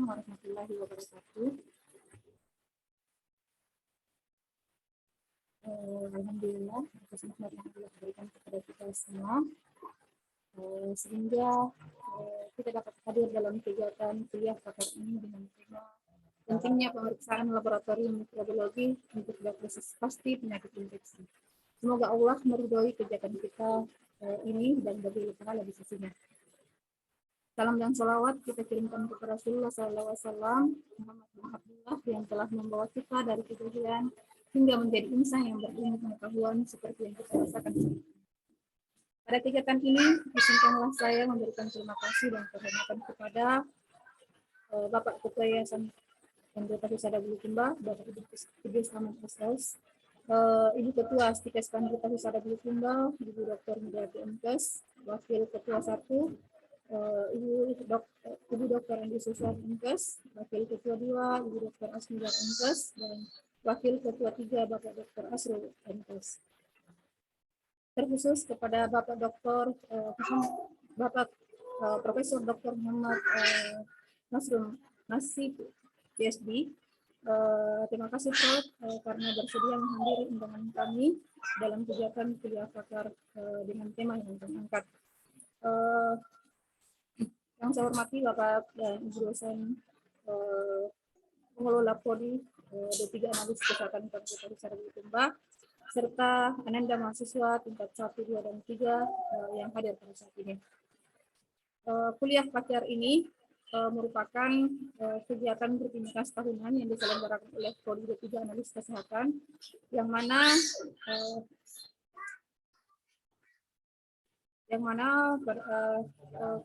Assalamualaikum warahmatullahi wabarakatuh. Alhamdulillah, kesempatan yang Allah berikan kepada kita semua, sehingga kita dapat hadir dalam kegiatan kuliah pakar ini dengan tema pentingnya pemeriksaan laboratorium mikrobiologi untuk diagnosis pasti penyakit infeksi. Semoga Allah meridhoi kegiatan kita ini dan bagi pahala di sisinya. Salam dan salawat kita kirimkan kepada Rasulullah SAW, Muhammad bin Abdullah yang telah membawa kita dari kejahilan hingga menjadi insan yang berilmu pengetahuan seperti yang kita rasakan. Pada kegiatan ini, izinkanlah saya memberikan terima kasih dan penghormatan kepada Bapak Ketua Yayasan Anggota Husada Bulukumba, Bapak Idris Ahmad Ustaz, Ibu Ketua Stikes Anggota Husada Bulukumba, Ibu Dr. Mulyati MKes, Wakil Ketua 1, Ibu Dr. Andi Suswan MKes, Wakil Ketua 2, Ibu Dr. Asmiyah MKes, dan Wakil Ketua 3, Bapak Dr. Asrul MKes. Terkhusus kepada Bapak Dr. Bapak Profesor Dr. Muhammad Nasrul Nasib, PhD. Terima kasih Prof karena bersedia menghadiri undangan kami dalam kegiatan kuliah pakar dengan tema yang kami angkat. Yang saya hormati Bapak dan Ibu dosen pengelola Prodi D3 Analis Kesehatan Fakultas Husada Bulukumba, serta Ananda mahasiswa tingkat 1, 2, dan 3 yang hadir pada saat ini. Kuliah pakar ini merupakan kegiatan rutinitas tahunan yang diselenggarakan oleh Prodi D3 Analis Kesehatan, yang mana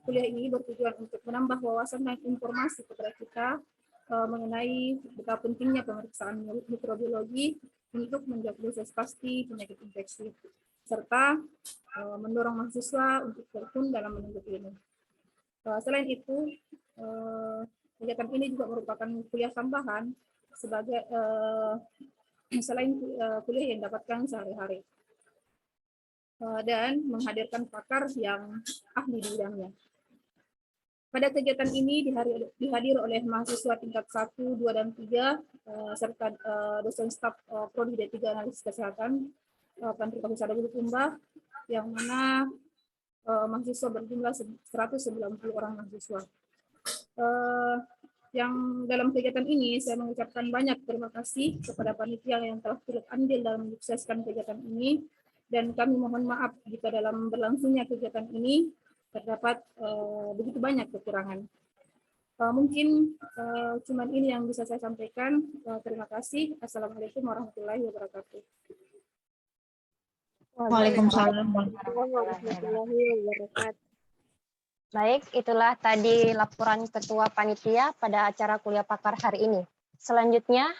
kuliah ini bertujuan untuk menambah wawasan dan informasi kepada kita mengenai betapa pentingnya pemeriksaan mikrobiologi untuk mendiagnosis pasti penyakit infeksi, serta mendorong mahasiswa untuk terjun dalam menuntut ilmu. Selain itu, kegiatan ini juga merupakan kuliah tambahan sebagai selain kuliah yang dapatkan sehari-hari, dan menghadirkan pakar yang ahli di bidangnya. Pada kegiatan ini dihadiri oleh mahasiswa tingkat 1, 2, dan 3, serta dosen staf Prodi D3 Analis Kesehatan Fakultas Husada Bulukumba, yang mana mahasiswa berjumlah 190 orang mahasiswa. Yang dalam kegiatan ini saya mengucapkan banyak terima kasih kepada panitia yang telah turut andil dalam menyukseskan kegiatan ini, dan kami mohon maaf jika dalam berlangsungnya kegiatan ini terdapat begitu banyak kekurangan. Mungkin cuman ini yang bisa saya sampaikan. Terima kasih. Assalamualaikum warahmatullahi wabarakatuh. Waalaikumsalam warahmatullahi wabarakatuh. Baik, itulah tadi laporan Ketua Panitia pada acara kuliah pakar hari ini. Selanjutnya,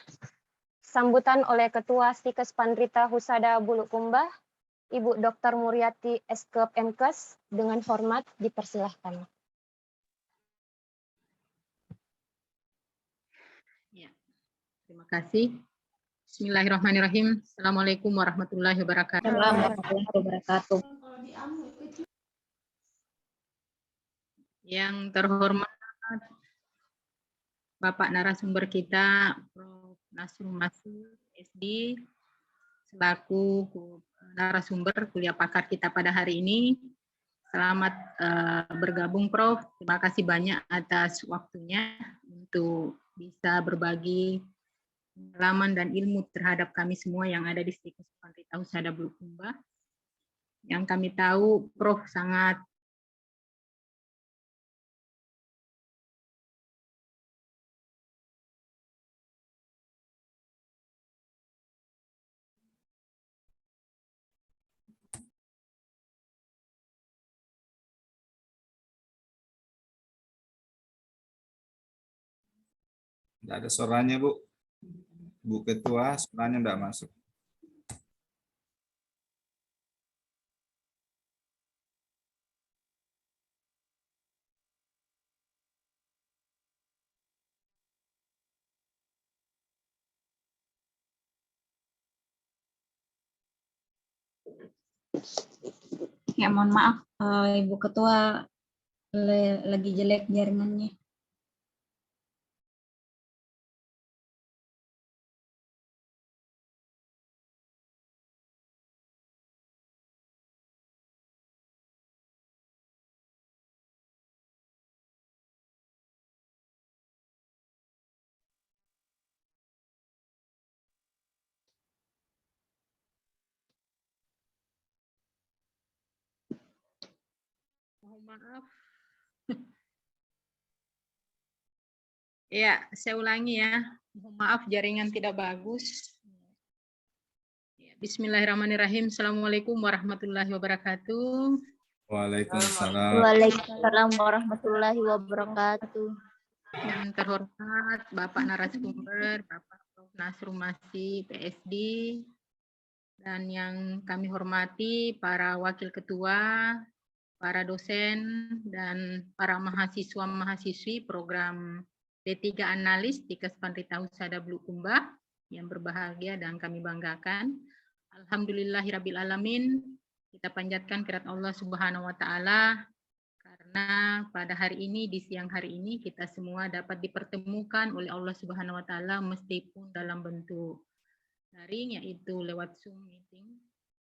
sambutan oleh Ketua Stikes Pandrita Husada Bulukumba, Ibu Dr. Muryati Eskep MKes, dengan hormat dipersilahkan. Ya, terima kasih. Bismillahirrahmanirrahim. Assalamualaikum warahmatullahi wabarakatuh. Warahmatullahi wabarakatuh. Yang terhormat Bapak narasumber kita, Prof. Nasrul Nasib, SD, selaku narasumber kuliah pakar kita pada hari ini. Selamat bergabung Prof. Terima kasih banyak atas waktunya untuk bisa berbagi pengalaman dan ilmu terhadap kami semua yang ada di Stikes Pandrita Husada Bulukumba. Yang kami tahu Prof sangat Tidak ada suaranya, Bu. Bu Ketua, suaranya tidak masuk. Ya, mohon maaf, Ibu Ketua lagi jelek jaringannya. Mohon maaf. Ya, saya ulangi ya. Mohon maaf jaringan tidak bagus. Ya, Bismillahirrahmanirrahim. Assalamualaikum warahmatullahi wabarakatuh. Waalaikumsalam. Waalaikumsalam warahmatullahi wabarakatuh. Yang terhormat Bapak narasumber, Bapak Prof. Nasrum Masih, PSD, dan yang kami hormati para wakil ketua, para dosen, dan para mahasiswa-mahasiswi program D3 Analis di Kespanrita Husada Bulukumba yang berbahagia dan kami banggakan. Alhamdulillahirrabbilalamin, kita panjatkan kehadirat Allah Subhanahu wa Ta'ala karena pada hari ini, di siang hari ini, kita semua dapat dipertemukan oleh Allah Subhanahu wa Ta'ala meskipun dalam bentuk daring, yaitu lewat Zoom meeting,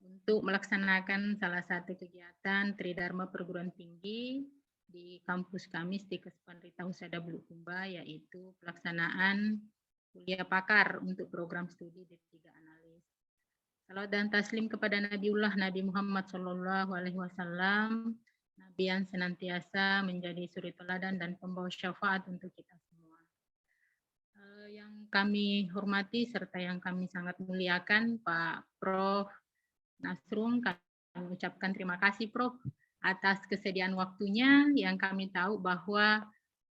untuk melaksanakan salah satu kegiatan Tridharma Perguruan Tinggi di kampus kami di Kespanrita Husada Bulukumba, yaitu pelaksanaan kuliah pakar untuk program studi D3 Analis. Salawat dan taslim kepada Nabiullah Nabi Muhammad SAW, Nabi yang senantiasa menjadi suri teladan dan pembawa syafaat untuk kita semua. Yang kami hormati serta yang kami sangat muliakan Pak Prof. Nasrum, kami ucapkan terima kasih Prof atas kesediaan waktunya, yang kami tahu bahwa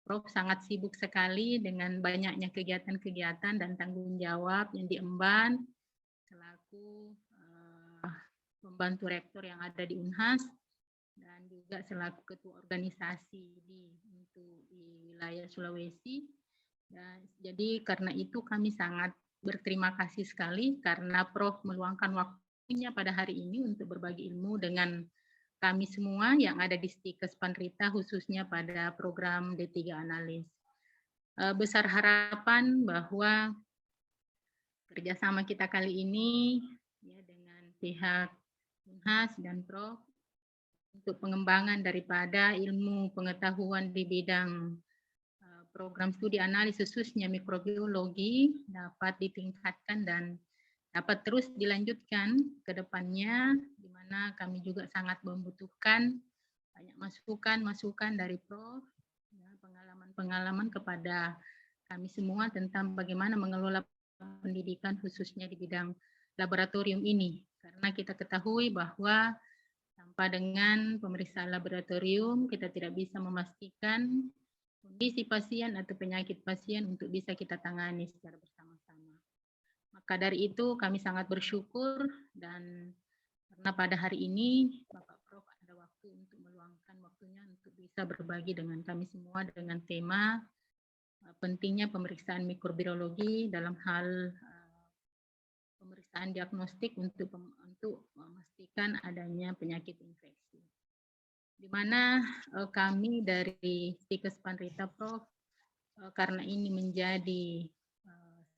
Prof sangat sibuk sekali dengan banyaknya kegiatan-kegiatan dan tanggung jawab yang diemban selaku pembantu rektor yang ada di Unhas dan juga selaku ketua organisasi di wilayah Sulawesi. Dan jadi karena itu kami sangat berterima kasih sekali karena Prof meluangkan waktunya pada hari ini untuk berbagi ilmu dengan kami semua yang ada di Stikes Panrita, khususnya pada program D3 Analis. Besar harapan bahwa kerjasama kita kali ini ya, dengan pihak Unhas dan Prof untuk pengembangan daripada ilmu pengetahuan di bidang program studi analis khususnya mikrobiologi dapat ditingkatkan dan dapat terus dilanjutkan ke depannya, di mana kami juga sangat membutuhkan banyak masukan dari Prof, ya, pengalaman-pengalaman kepada kami semua tentang bagaimana mengelola pendidikan khususnya di bidang laboratorium ini. Karena kita ketahui bahwa tanpa dengan pemeriksaan laboratorium kita tidak bisa memastikan kondisi pasien atau penyakit pasien untuk bisa kita tangani secara bersama-sama. Maka dari itu kami sangat bersyukur dan karena pada hari ini Bapak Prof ada waktu untuk meluangkan waktunya untuk bisa berbagi dengan kami semua dengan tema pentingnya pemeriksaan mikrobiologi dalam hal pemeriksaan diagnostik untuk memastikan adanya penyakit infeksi. Di mana kami dari Stikes Panrita Prof karena ini menjadi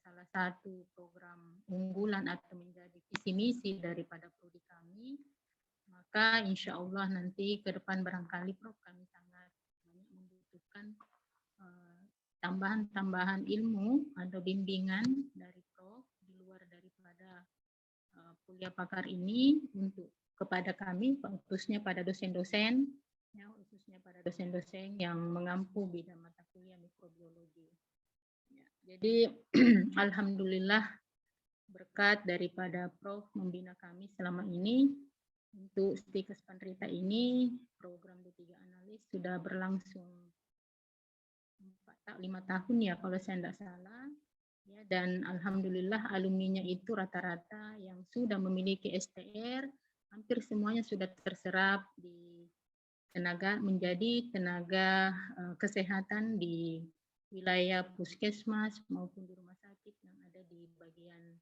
salah satu program unggulan atau menjadi visi misi daripada prodi kami, maka insya Allah nanti ke depan barangkali Prof kami sangat membutuhkan tambahan-tambahan ilmu atau bimbingan dari Prof di luar daripada kuliah pakar ini untuk kepada kami, khususnya pada dosen-dosen, ya, khususnya pada dosen-dosen yang mengampu bidang mata kuliah mikrobiologi. Ya, jadi alhamdulillah berkat daripada Prof membina kami selama ini untuk Stikes Panrita ini, program D3 Analis sudah berlangsung 5 tahun ya kalau saya tidak salah. Ya, dan alhamdulillah alumninya itu rata-rata yang sudah memiliki STR, hampir semuanya sudah terserap di menjadi tenaga kesehatan di wilayah puskesmas maupun di rumah sakit yang ada di bagian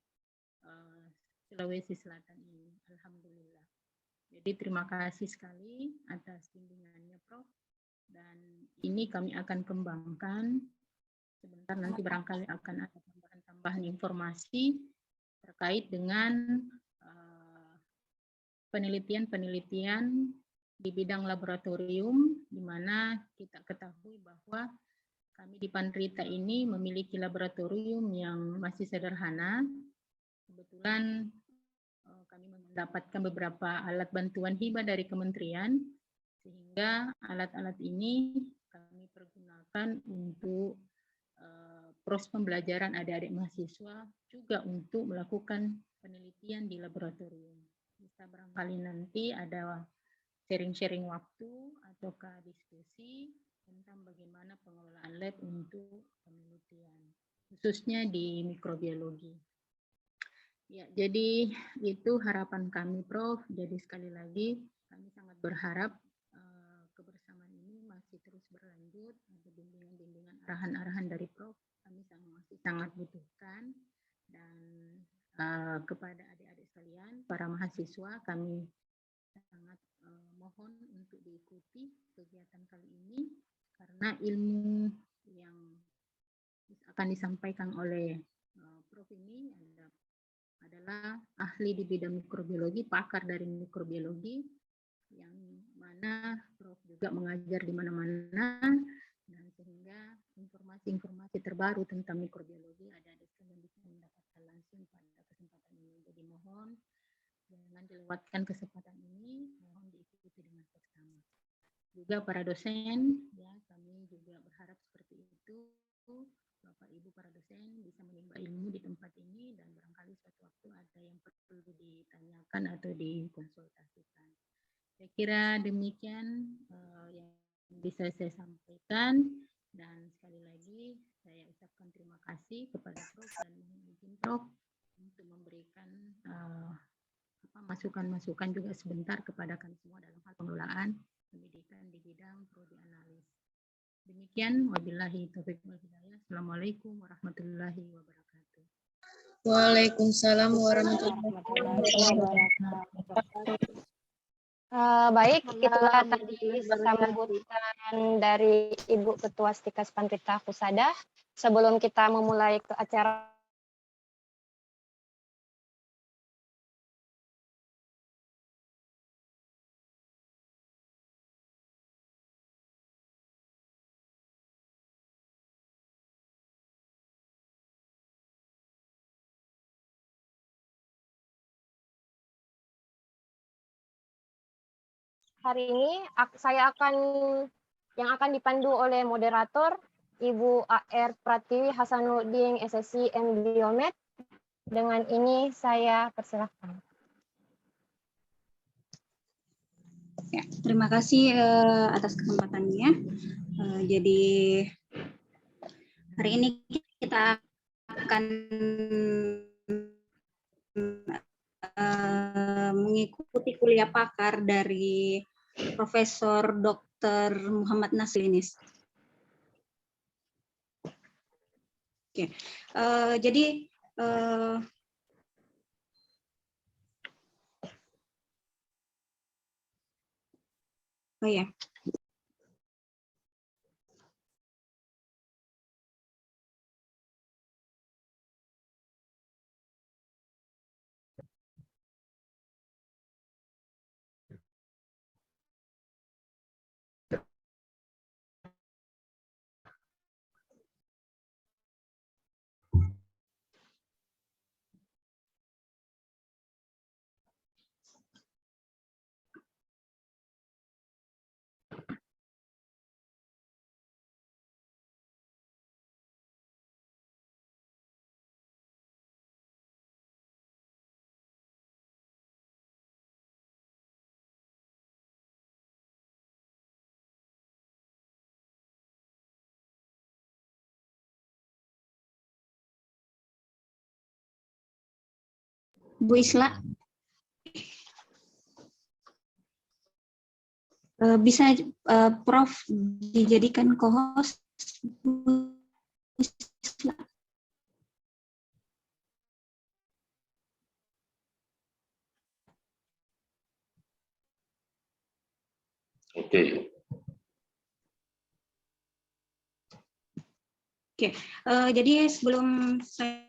Sulawesi Selatan ini. Alhamdulillah. Jadi terima kasih sekali atas bimbingannya Prof. Dan ini kami akan kembangkan. Sebentar nanti barangkali akan ada tambahan informasi terkait dengan penelitian-penelitian di bidang laboratorium, di mana kita ketahui bahwa kami di Panrita ini memiliki laboratorium yang masih sederhana. Kebetulan kami mendapatkan beberapa alat bantuan hibah dari kementerian, sehingga alat-alat ini kami pergunakan untuk proses pembelajaran adik-adik mahasiswa, juga untuk melakukan penelitian di laboratorium. Bisa barangkali nanti ada sharing-sharing waktu ataukah diskusi tentang bagaimana pengelolaan lab untuk penelitian, khususnya di mikrobiologi. Ya, jadi itu harapan kami, Prof. Jadi sekali lagi kami sangat berharap kebersamaan ini masih terus berlanjut. Ada bimbingan-bimbingan, arahan-arahan dari Prof. Kami masih sangat butuhkan. Dan kepada adik-adik sekalian, para mahasiswa, kami sangat mohon untuk diikuti kegiatan kali ini, karena ilmu yang akan disampaikan oleh Prof. ini adalah ahli di bidang mikrobiologi, pakar dari mikrobiologi, yang mana Prof. juga mengajar di mana-mana, dan sehingga informasi-informasi terbaru tentang mikrobiologi adik-adik sekalian bisa mendapatkan langsung pada kesempatan ini. Jadi mohon jangan dilewatkan kesempatan ini, mohon diikuti dengan seksama. Juga para dosen, ya kami juga berharap seperti itu. Bapak Ibu para dosen bisa menimba ilmu di tempat ini, dan barangkali suatu waktu ada yang perlu ditanyakan atau dikonsultasikan. Saya kira demikian yang bisa saya sampaikan, dan sekali lagi saya ucapkan terima kasih kepada Prof. dan mohon izin Prof. untuk memberikan masukan-masukan juga sebentar kepada kami semua dalam hal pengelolaan pendidikan di bidang prodi analis. Demikian, wabillahi taufiq wal hidayah. Assalamualaikum warahmatullahi wabarakatuh. Waalaikumsalam warahmatullahi wabarakatuh. Baik, itulah tadi sambutan dari Ibu Ketua Stikas Pandrita Husada. Sebelum kita memulai ke acara hari ini, yang akan dipandu oleh moderator Ibu AR Pratiwi Hasanuddin, SSC M Biomed. Dengan ini saya persilahkan. Ya, terima kasih atas kesempatannya. Jadi hari ini kita akan mengikuti kuliah pakar dari Profesor Dr. Muhammad Naslinis. Oke, jadi oh ya. Bu Isla, bisa Prof dijadikan co-host, Bu Isla. Oke. Oke, jadi sebelum saya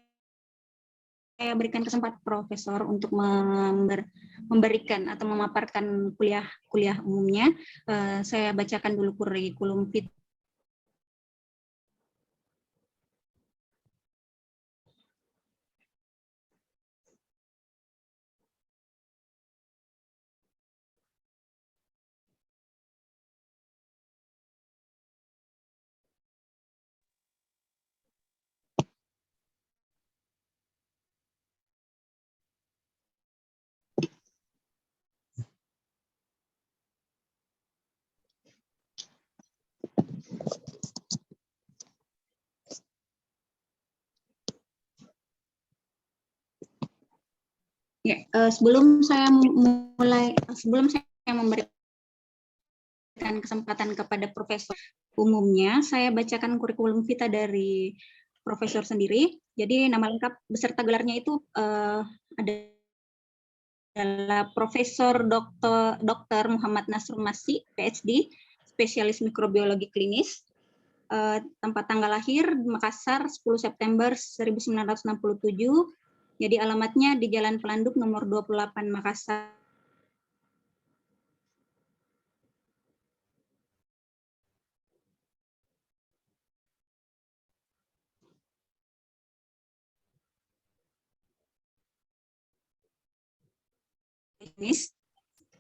berikan kesempatan Profesor untuk memberikan atau memaparkan kuliah umumnya, saya bacakan dulu kurikulum vitae. Sebelum saya memberikan kesempatan kepada profesor umumnya, saya bacakan kurikulum vita dari profesor sendiri. Jadi nama lengkap beserta gelarnya itu adalah Profesor Dr. Muhammad Nasrul Masih, PhD, spesialis mikrobiologi klinis. Tempat tanggal lahir Makassar 10 September 1967. Jadi alamatnya di Jalan Pelanduk nomor 28 Makassar.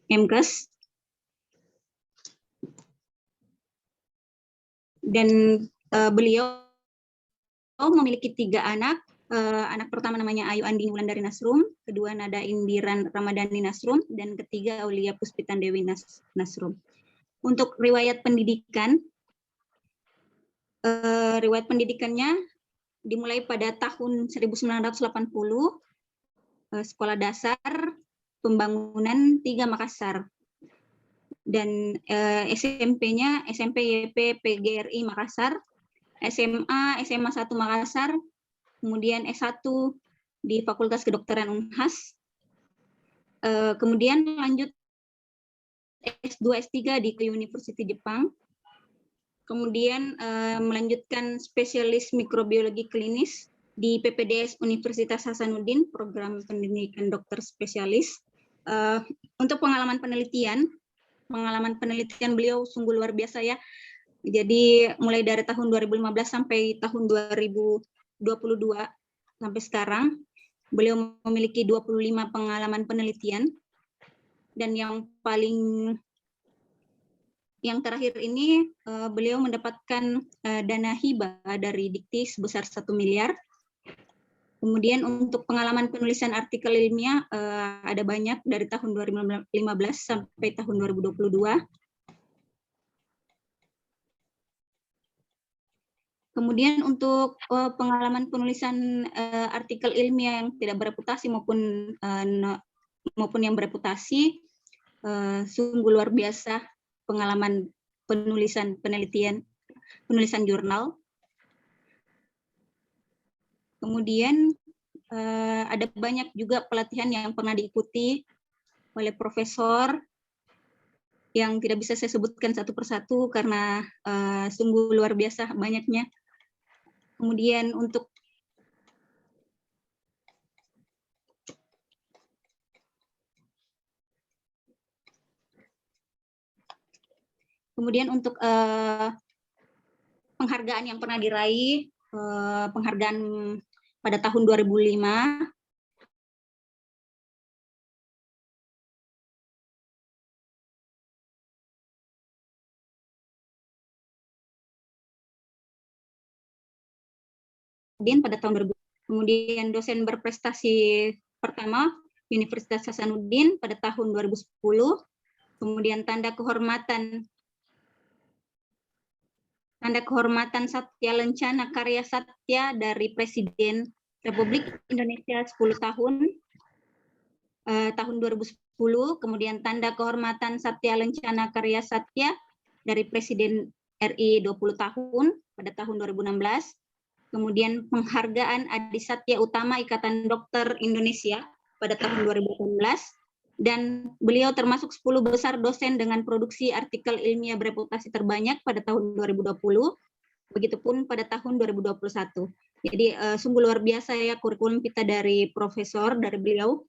MKes. Dan beliau memiliki 3 anak. Anak pertama namanya Ayu Andini Wulandari Nasrum, kedua Nada Indiran Ramadhani Nasrum, dan ketiga Aulia Puspitan Dewi Nasrum. Untuk riwayat pendidikannya dimulai pada tahun 1980, sekolah dasar pembangunan 3 Makassar, dan SMP-nya SMP YP PGRI Makassar, SMA 1 Makassar, kemudian S1 di Fakultas Kedokteran Unhas, kemudian lanjut S2 S3 di University Jepang, kemudian melanjutkan spesialis mikrobiologi klinis di PPDS Universitas Hasanuddin, program pendidikan dokter spesialis. Untuk pengalaman penelitian beliau sungguh luar biasa ya. Jadi mulai dari tahun 2015 sampai tahun 2022 sampai sekarang, beliau memiliki 25 pengalaman penelitian, dan yang terakhir ini beliau mendapatkan dana hibah dari Dikti sebesar 1 miliar. Kemudian untuk pengalaman penulisan artikel ilmiah ada banyak dari tahun 2015 sampai tahun 2022. Kemudian untuk pengalaman penulisan artikel ilmiah yang tidak bereputasi maupun yang bereputasi, sungguh luar biasa pengalaman penulisan jurnal. Kemudian ada banyak juga pelatihan yang pernah diikuti oleh profesor yang tidak bisa saya sebutkan satu persatu karena sungguh luar biasa banyaknya. Kemudian untuk penghargaan yang pernah diraih, penghargaan pada tahun 2005, pada tahun 2000. Kemudian dosen berprestasi pertama Universitas Hasanuddin pada tahun 2010. Kemudian tanda kehormatan Satya Lencana Karya Satya dari Presiden Republik Indonesia 10 tahun tahun 2010. Kemudian tanda kehormatan Satya Lencana Karya Satya dari Presiden RI 20 tahun pada tahun 2016. Kemudian penghargaan Adi Satya Utama Ikatan Dokter Indonesia pada tahun 2018, dan beliau termasuk 10 besar dosen dengan produksi artikel ilmiah bereputasi terbanyak pada tahun 2020, begitupun pada tahun 2021. Jadi sungguh luar biasa ya kurikulum kita dari beliau.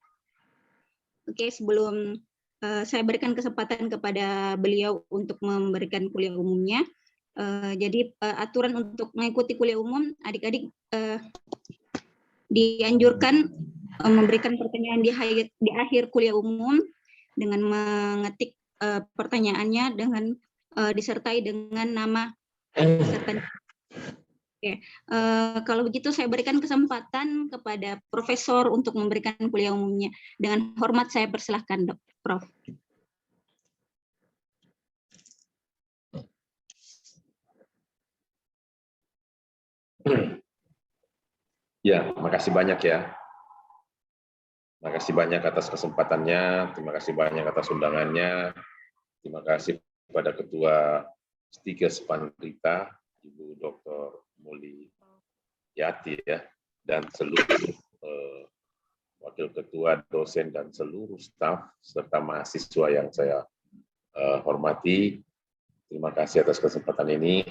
Oke, sebelum saya berikan kesempatan kepada beliau untuk memberikan kuliah umumnya. Jadi aturan untuk mengikuti kuliah umum, adik-adik dianjurkan memberikan pertanyaan di akhir kuliah umum dengan mengetik pertanyaannya dengan disertai dengan nama peserta. Oke, kalau begitu saya berikan kesempatan kepada profesor untuk memberikan kuliah umumnya. Dengan hormat saya persilahkan, Prof. Ya, makasih banyak ya. Terima kasih banyak atas kesempatannya, terima kasih banyak atas undangannya, terima kasih kepada Ketua Stikes Panrita, Ibu Dr. Muli Yati ya, dan seluruh Wakil Ketua, dosen, dan seluruh staf, serta mahasiswa yang saya hormati. Terima kasih atas kesempatan ini.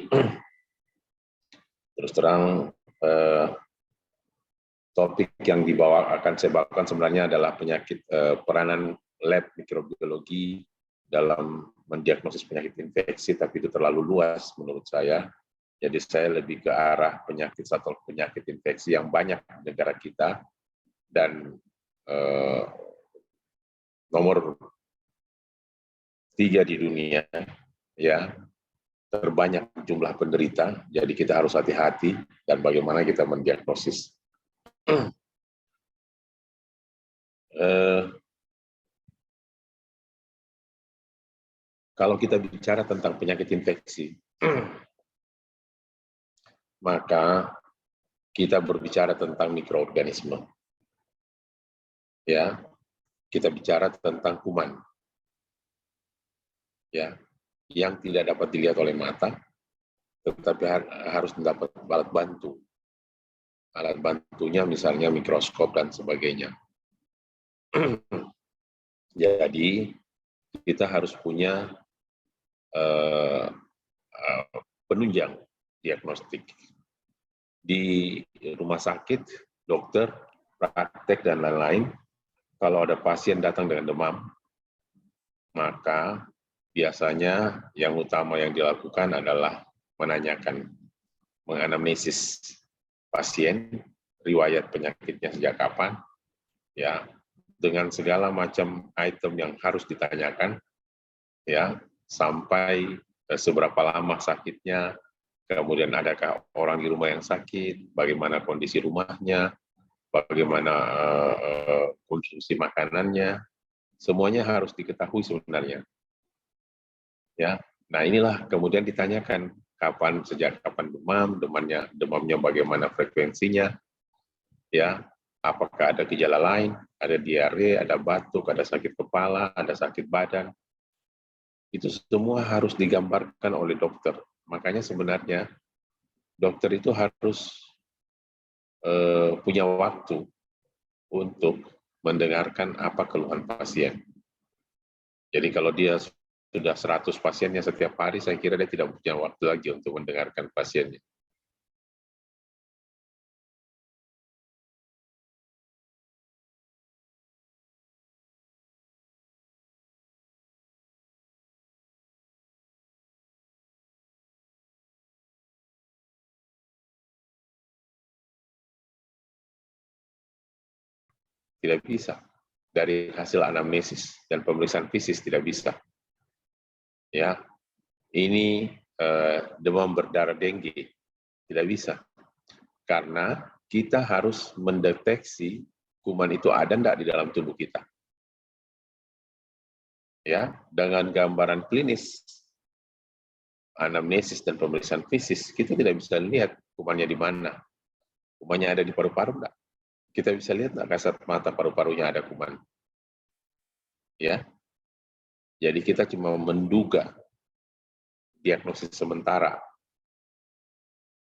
Terus terang, topik yang akan saya bawakan sebenarnya adalah penyakit peranan lab mikrobiologi dalam mendiagnosis penyakit infeksi, tapi itu terlalu luas menurut saya. Jadi saya lebih ke arah penyakit atau penyakit infeksi yang banyak di negara kita, dan nomor 3 di dunia, ya, terbanyak jumlah penderita. Jadi kita harus hati-hati dan bagaimana kita mendiagnosis. Kalau kita bicara tentang penyakit infeksi, maka kita berbicara tentang mikroorganisme. Ya, kita bicara tentang kuman. Ya, yang tidak dapat dilihat oleh mata, tetapi harus mendapat alat bantu. Alat bantunya misalnya mikroskop dan sebagainya. Jadi kita harus punya penunjang diagnostik. Di rumah sakit, dokter, praktek, dan lain-lain, kalau ada pasien datang dengan demam, maka biasanya yang utama yang dilakukan adalah menanyakan, menganamnesis pasien, riwayat penyakitnya sejak kapan, ya, dengan segala macam item yang harus ditanyakan, ya, sampai seberapa lama sakitnya, kemudian adakah orang di rumah yang sakit, bagaimana kondisi rumahnya, bagaimana konsumsi makanannya, semuanya harus diketahui sebenarnya. Ya, nah inilah kemudian ditanyakan kapan, sejak kapan demamnya bagaimana frekuensinya, ya, apakah ada gejala lain, ada diare, ada batuk, ada sakit kepala, ada sakit badan. Itu semua harus digambarkan oleh dokter. Makanya sebenarnya dokter itu harus punya waktu untuk mendengarkan apa keluhan pasien. Jadi kalau dia sudah 100 pasiennya setiap hari, saya kira dia tidak punya waktu lagi untuk mendengarkan pasiennya. Tidak bisa. Dari hasil anamnesis dan pemeriksaan fisik tidak bisa. Ya, ini demam berdarah dengue tidak bisa, karena kita harus mendeteksi kuman itu ada enggak di dalam tubuh kita. Ya, dengan gambaran klinis, anamnesis dan pemeriksaan fisik, kita tidak bisa lihat kumannya di mana. Kumannya ada di paru-paru enggak? Kita bisa lihat enggak kasat mata paru-parunya ada kuman? Ya. Jadi kita cuma menduga, diagnosis sementara.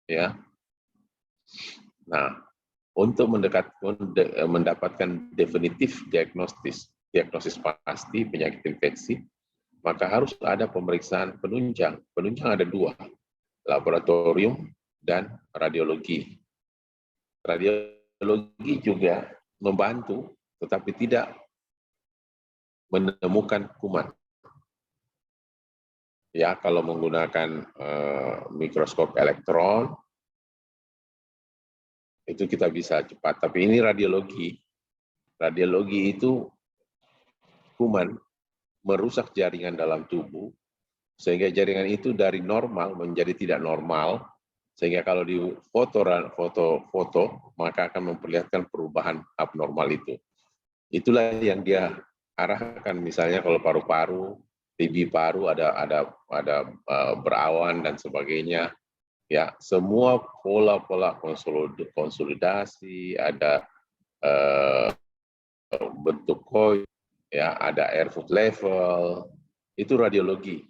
Ya. Nah, untuk mendapatkan definitif diagnosis pasti penyakit infeksi, maka harus ada pemeriksaan penunjang. Penunjang ada 2, laboratorium dan radiologi. Radiologi juga membantu, tetapi tidak menemukan kuman. Ya, kalau menggunakan mikroskop elektron, itu kita bisa cepat. Tapi ini radiologi. Radiologi itu kuman merusak jaringan dalam tubuh, sehingga jaringan itu dari normal menjadi tidak normal, sehingga kalau di foto, maka akan memperlihatkan perubahan abnormal itu. Itulah yang dia arahkan, misalnya kalau paru-paru, TB paru ada berawan dan sebagainya. Ya, semua pola-pola konsolidasi, ada bentuk koi, ya ada air food level, itu radiologi.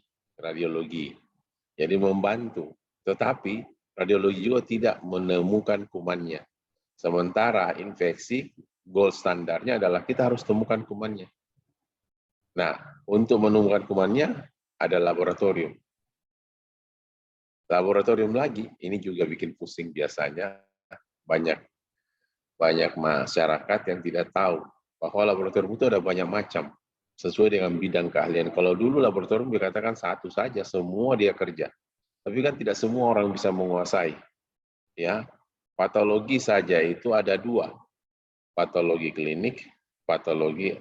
Jadi membantu, tetapi radiologi juga tidak menemukan kumannya. Sementara infeksi gold standarnya adalah kita harus temukan kumannya. Nah, untuk menemukan kumannya ada laboratorium. Laboratorium lagi, ini juga bikin pusing biasanya. Banyak masyarakat yang tidak tahu bahwa laboratorium itu ada banyak macam sesuai dengan bidang keahlian. Kalau dulu laboratorium dikatakan satu saja, semua dia kerja. Tapi kan tidak semua orang bisa menguasai. Ya, patologi saja itu ada dua, patologi klinik, patologi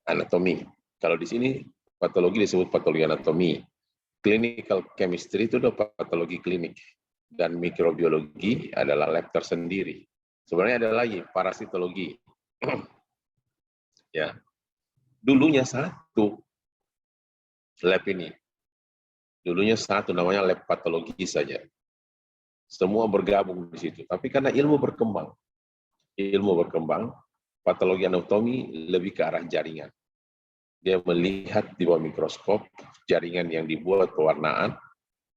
anatomi. Kalau di sini patologi disebut patologi anatomi. Clinical chemistry itu adalah patologi klinik. Dan mikrobiologi adalah lab tersendiri. Sebenarnya ada lagi, parasitologi. Ya, dulunya satu lab ini. Dulunya satu, namanya lab patologi saja. Semua bergabung di situ. Tapi karena ilmu berkembang, patologi anatomi lebih ke arah jaringan. Dia melihat di bawah mikroskop jaringan yang dibuat pewarnaan,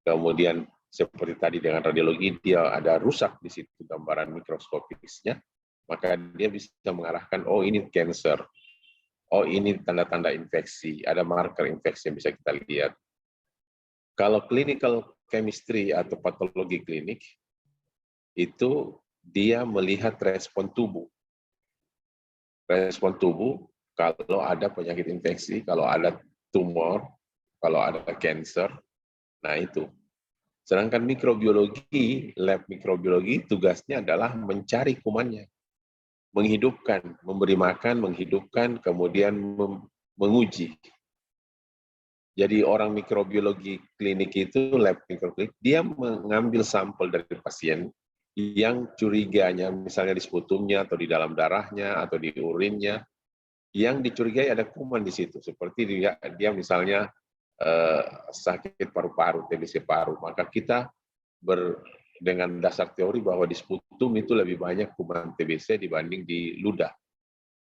kemudian seperti tadi dengan radiologi dia ada rusak di situ gambaran mikroskopisnya, maka dia bisa mengarahkan, oh ini cancer, oh ini tanda-tanda infeksi, ada marker infeksi yang bisa kita lihat. Kalau clinical chemistry atau patologi klinik, itu dia melihat respon tubuh. Respon tubuh, kalau ada penyakit infeksi, kalau ada tumor, kalau ada cancer, nah itu. Sedangkan mikrobiologi, lab mikrobiologi tugasnya adalah mencari kumannya, menghidupkan, memberi makan, menghidupkan, kemudian menguji. Jadi orang mikrobiologi klinik itu, lab mikroklinik, dia mengambil sampel dari pasien yang curiganya, misalnya di sputumnya, atau di dalam darahnya, atau di urinnya, yang dicurigai ada kuman di situ. Seperti dia misalnya sakit paru-paru, TBC paru, maka kita dengan dasar teori bahwa di sputum itu lebih banyak kuman TBC dibanding di ludah.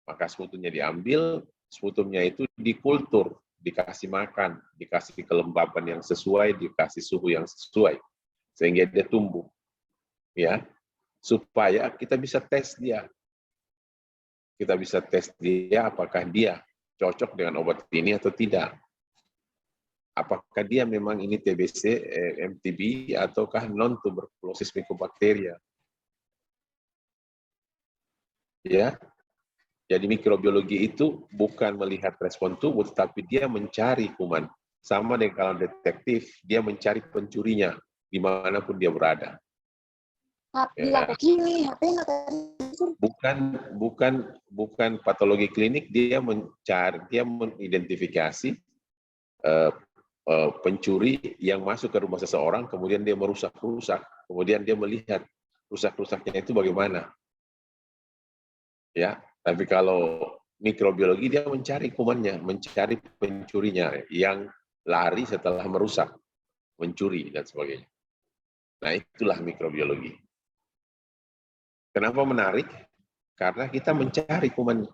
Maka sputumnya diambil, sputumnya itu dikultur, dikasih makan, dikasih kelembapan yang sesuai, dikasih suhu yang sesuai, sehingga dia tumbuh. Ya, supaya kita bisa tes dia. Kita bisa tes dia apakah dia cocok dengan obat ini atau tidak. Apakah dia memang ini TBC, MTB, ataukah non-tuberculosis mycobacteria. Ya, jadi mikrobiologi itu bukan melihat respon tubuh, tetapi dia mencari kuman. Sama dengan kalau detektif, dia mencari pencurinya dimanapun dia berada. Ya. Bukan patologi klinik, dia mengidentifikasi pencuri yang masuk ke rumah seseorang, kemudian dia merusak-rusak, kemudian dia melihat rusak-rusaknya itu bagaimana. Ya, tapi kalau mikrobiologi dia mencari kumannya, mencari pencurinya yang lari setelah merusak, mencuri dan sebagainya. Nah, itulah mikrobiologi. Kenapa menarik? Karena kita mencari kuman.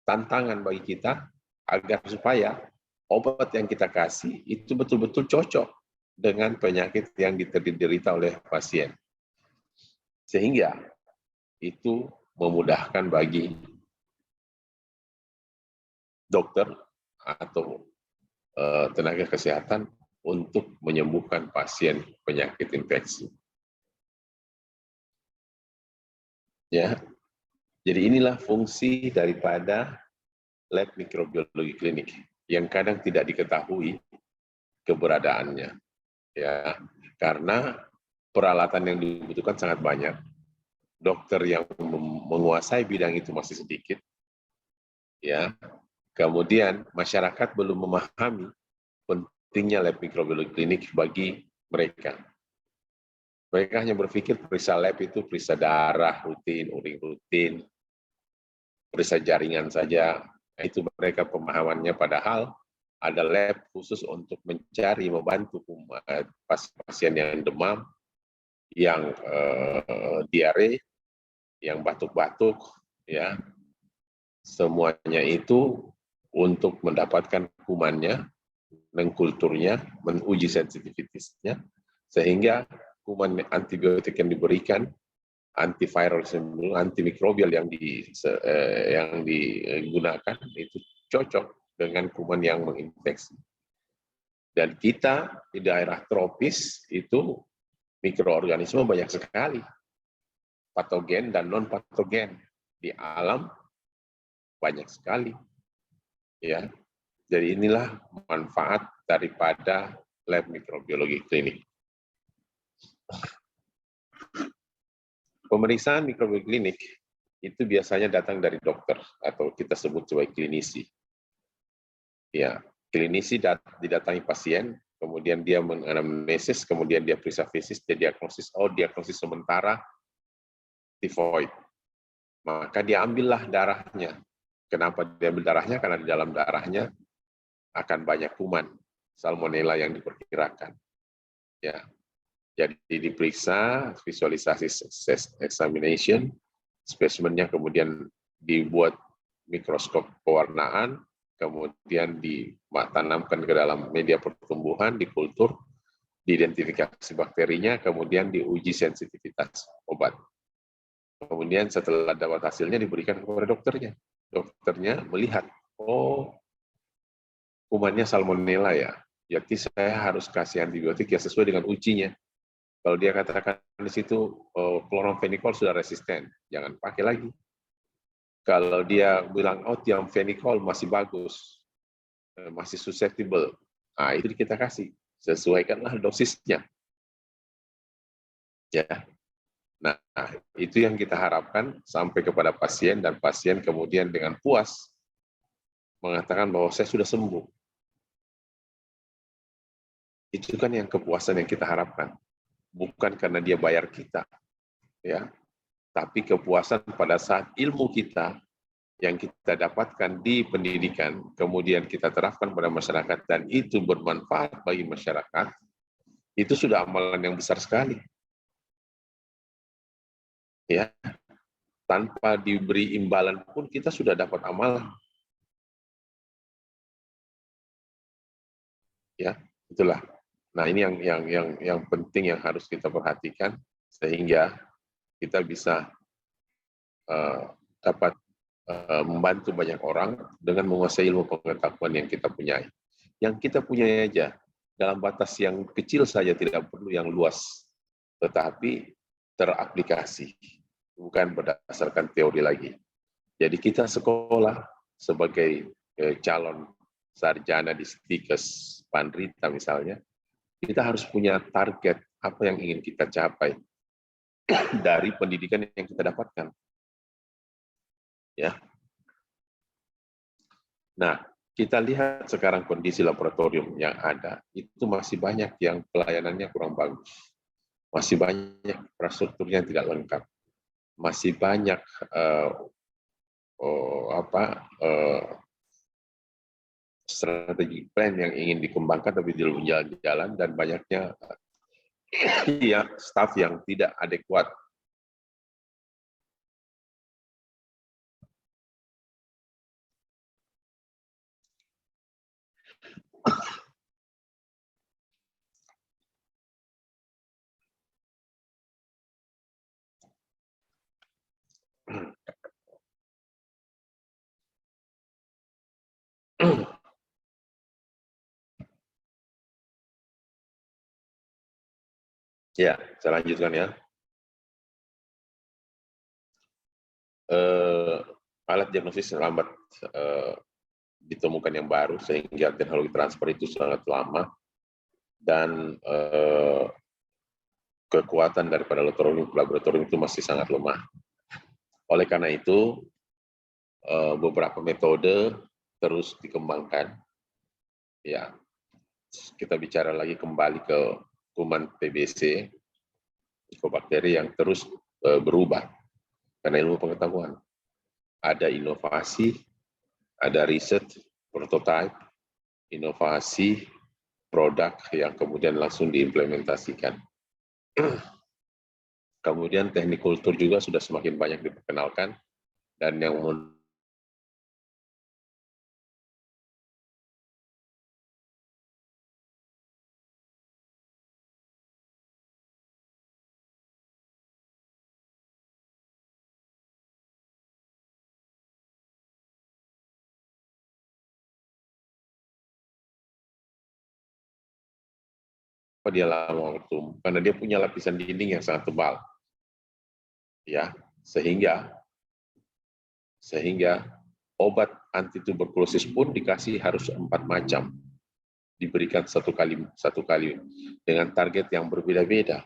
Tantangan bagi kita agar supaya obat yang kita kasih itu betul-betul cocok dengan penyakit yang diderita oleh pasien. Sehingga itu memudahkan bagi dokter atau tenaga kesehatan untuk menyembuhkan pasien penyakit infeksi. Ya, jadi inilah fungsi daripada lab mikrobiologi klinik yang kadang tidak diketahui keberadaannya, ya, karena peralatan yang dibutuhkan sangat banyak. Dokter yang menguasai bidang itu masih sedikit, ya. Kemudian masyarakat belum memahami pentingnya lab mikrobiologi klinik bagi mereka. Mereka hanya berpikir periksa lab itu periksa darah rutin, urin rutin, periksa jaringan saja. Nah, itu mereka pemahamannya, padahal ada lab khusus untuk mencari, membantu pasien yang demam, yang diare, yang batuk-batuk, ya, semuanya itu untuk mendapatkan kumannya, mengkulturnya, menguji sensitivitasnya, sehingga kuman antibiotik yang diberikan, antiviral, antimikrobial yang digunakan itu cocok dengan kuman yang menginfeksi. Dan kita di daerah tropis itu mikroorganisme banyak sekali, patogen dan non patogen. Di alam banyak sekali, ya. Jadi inilah manfaat daripada lab mikrobiologi klinik. Pemeriksaan mikrobiologi klinik itu biasanya datang dari dokter atau kita sebut sebagai klinisi. Ya, klinisi didatangi pasien, kemudian dia menganamnesis, kemudian dia periksa fisik, dia diagnosis, diagnosis sementara tifoid. Maka dia ambillah darahnya. Kenapa dia ambil darahnya? Karena di dalam darahnya akan banyak kuman salmonella yang diperkirakan. Ya. Jadi diperiksa, visualisasi examination, spesimennya kemudian dibuat mikroskop pewarnaan, kemudian ditanamkan ke dalam media pertumbuhan, dikultur, diidentifikasi bakterinya, kemudian diuji sensitivitas obat. Kemudian setelah dapat hasilnya diberikan kepada dokternya. Dokternya melihat, kumannya salmonella ya. Jadi saya harus kasih antibiotik ya sesuai dengan ujinya. Kalau dia katakan di situ chloramphenicol sudah resisten, jangan pakai lagi. Kalau dia bilang thiamphenicol masih bagus, masih susceptible, nah itu kita kasih, sesuaikanlah dosisnya. Ya. Nah, itu yang kita harapkan sampai kepada pasien, dan pasien kemudian dengan puas mengatakan bahwa saya sudah sembuh. Itu kan yang kepuasan yang kita harapkan. Bukan karena dia bayar kita, ya, tapi kepuasan pada saat ilmu kita yang kita dapatkan di pendidikan, kemudian kita terapkan pada masyarakat, dan itu bermanfaat bagi masyarakat, itu sudah amalan yang besar sekali. Ya, tanpa diberi imbalan pun kita sudah dapat amalan. Ya, itulah. Nah, ini yang penting yang harus kita perhatikan sehingga kita bisa dapat membantu banyak orang dengan menguasai ilmu pengetahuan yang kita punyai. Yang kita punyai aja dalam batas yang kecil saja, tidak perlu yang luas, tetapi teraplikasi, bukan berdasarkan teori lagi. Jadi kita sekolah sebagai calon sarjana di Stikes Pandrita misalnya, kita harus punya target apa yang ingin kita capai dari pendidikan yang kita dapatkan. Ya. Nah, kita lihat sekarang kondisi laboratorium yang ada, itu masih banyak yang pelayanannya kurang bagus. Masih banyak infrastrukturnya yang tidak lengkap. Masih banyak strategi plan yang ingin dikembangkan tapi belum jalan-jalan, dan banyaknya staf yang tidak adekuat. Ya, saya lanjutkan ya. Alat diagnosis lambat ditemukan yang baru, sehingga teknologi transfer itu sangat lama, dan kekuatan daripada laboratorium itu masih sangat lemah. Oleh karena itu, beberapa metode terus dikembangkan. Ya, kita bicara lagi kembali ke kuman TBC, Mycobacteria, yang terus berubah karena ilmu pengetahuan. Ada inovasi, ada riset, prototype, inovasi, produk yang kemudian langsung diimplementasikan. Kemudian teknik kultur juga sudah semakin banyak diperkenalkan, dan yang dia lama bertumbuh? Karena dia punya lapisan dinding yang sangat tebal. Ya, sehingga obat anti tuberkulosis pun dikasih harus 4 macam. Diberikan satu kali dengan target yang berbeda-beda.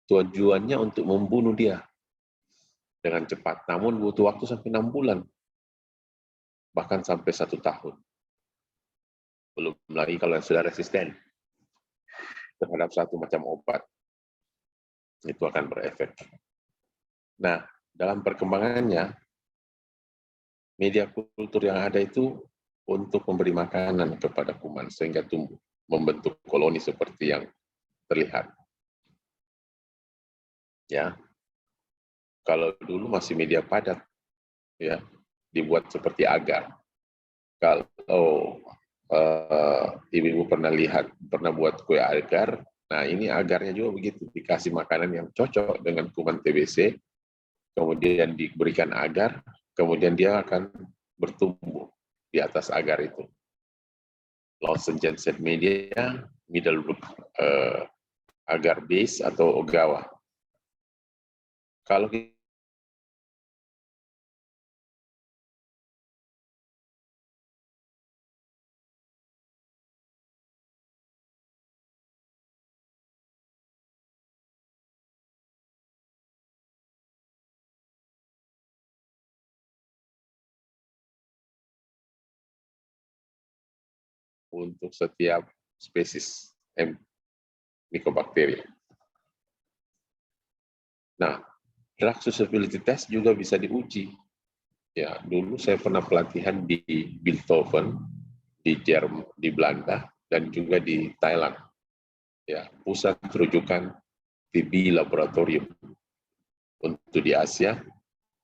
Tujuannya untuk membunuh dia dengan cepat. Namun butuh waktu sampai 6 bulan. Bahkan sampai 1 tahun. Belum lagi kalau yang sudah resisten terhadap satu macam obat. Itu akan berefek. Nah, dalam perkembangannya, media kultur yang ada itu untuk memberi makanan kepada kuman sehingga tumbuh, membentuk koloni seperti yang terlihat. Ya, kalau dulu masih media padat, ya, dibuat seperti agar. Kalau ibu-ibu pernah buat kue agar, nah ini agarnya juga begitu, dikasih makanan yang cocok dengan kuman TBC, kemudian diberikan agar, kemudian dia akan bertumbuh di atas agar itu. Lawson Jensen media, Middlebrook agar base atau Ogawa. Kalau untuk setiap spesies Mycobacteria. Nah, drug usability test juga bisa diuji. Ya, dulu saya pernah pelatihan di Bilthoven, di Belanda, dan juga di Thailand. Ya, pusat rujukan TB laboratorium. Untuk di Asia,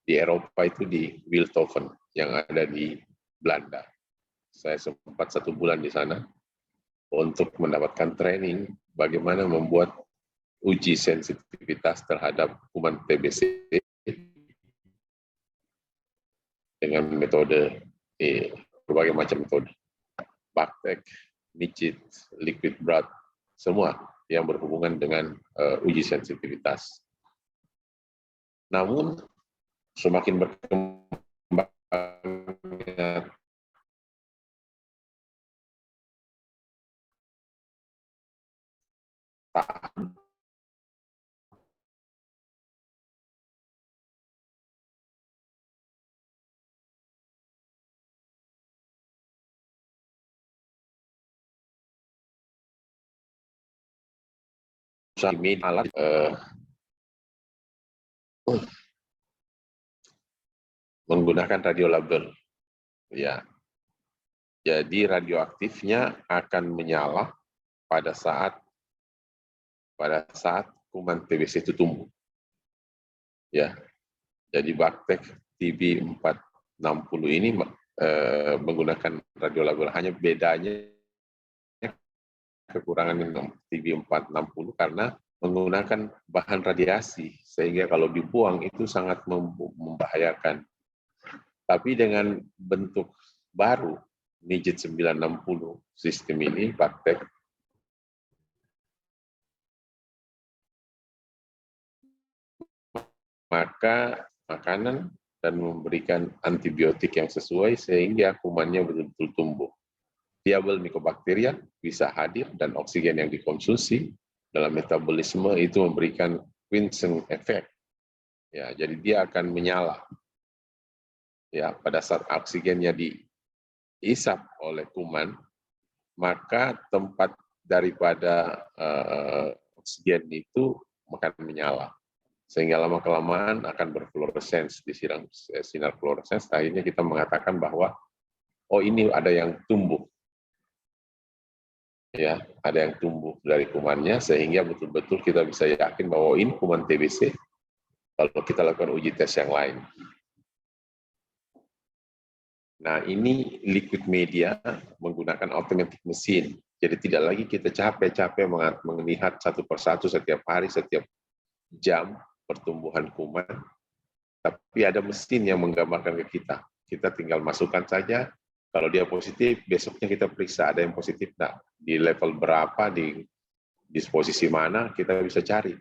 di Eropa itu di Bilthoven yang ada di Belanda. Saya sempat 1 bulan di sana untuk mendapatkan training bagaimana membuat uji sensitivitas terhadap kuman TBC dengan metode berbagai macam metode, BACTEC, MICIT, liquid blood, semua yang berhubungan dengan uji sensitivitas. Namun semakin berkembangnya alat menggunakan radiolabel, ya. Jadi radioaktifnya akan menyala pada saat kuman TBC itu tumbuh. Ya. Jadi BACTEC TB 460 ini menggunakan radiolabel, hanya bedanya kekurangan TB 460 karena menggunakan bahan radiasi sehingga kalau dibuang itu sangat membahayakan. Tapi dengan bentuk baru MICIT 960 sistem ini BACTEC maka makanan dan memberikan antibiotik yang sesuai sehingga kumannya betul-betul tumbuh. Viable Mycobacteria bisa hadir dan oksigen yang dikonsumsi dalam metabolisme itu memberikan Quenching effect. Ya, jadi dia akan menyala. Ya, pada saat oksigennya diisap oleh kuman, maka tempat daripada oksigen itu akan menyala. Sehingga lama-kelamaan akan berfluoresens, disiram sinar fluoresens, akhirnya kita mengatakan bahwa oh ini ada yang tumbuh. Ya, ada yang tumbuh dari kumannya sehingga betul-betul kita bisa yakin bahwa ini kuman TBC kalau kita lakukan uji tes yang lain. Nah, ini liquid media menggunakan automatic mesin. Jadi tidak lagi kita capek-capek melihat satu persatu setiap hari, setiap jam pertumbuhan kuman, tapi ada mesin yang menggambarkan ke kita. Kita tinggal masukkan saja. Kalau dia positif, besoknya kita periksa ada yang positif enggak, di level berapa, di di posisi mana kita bisa cari.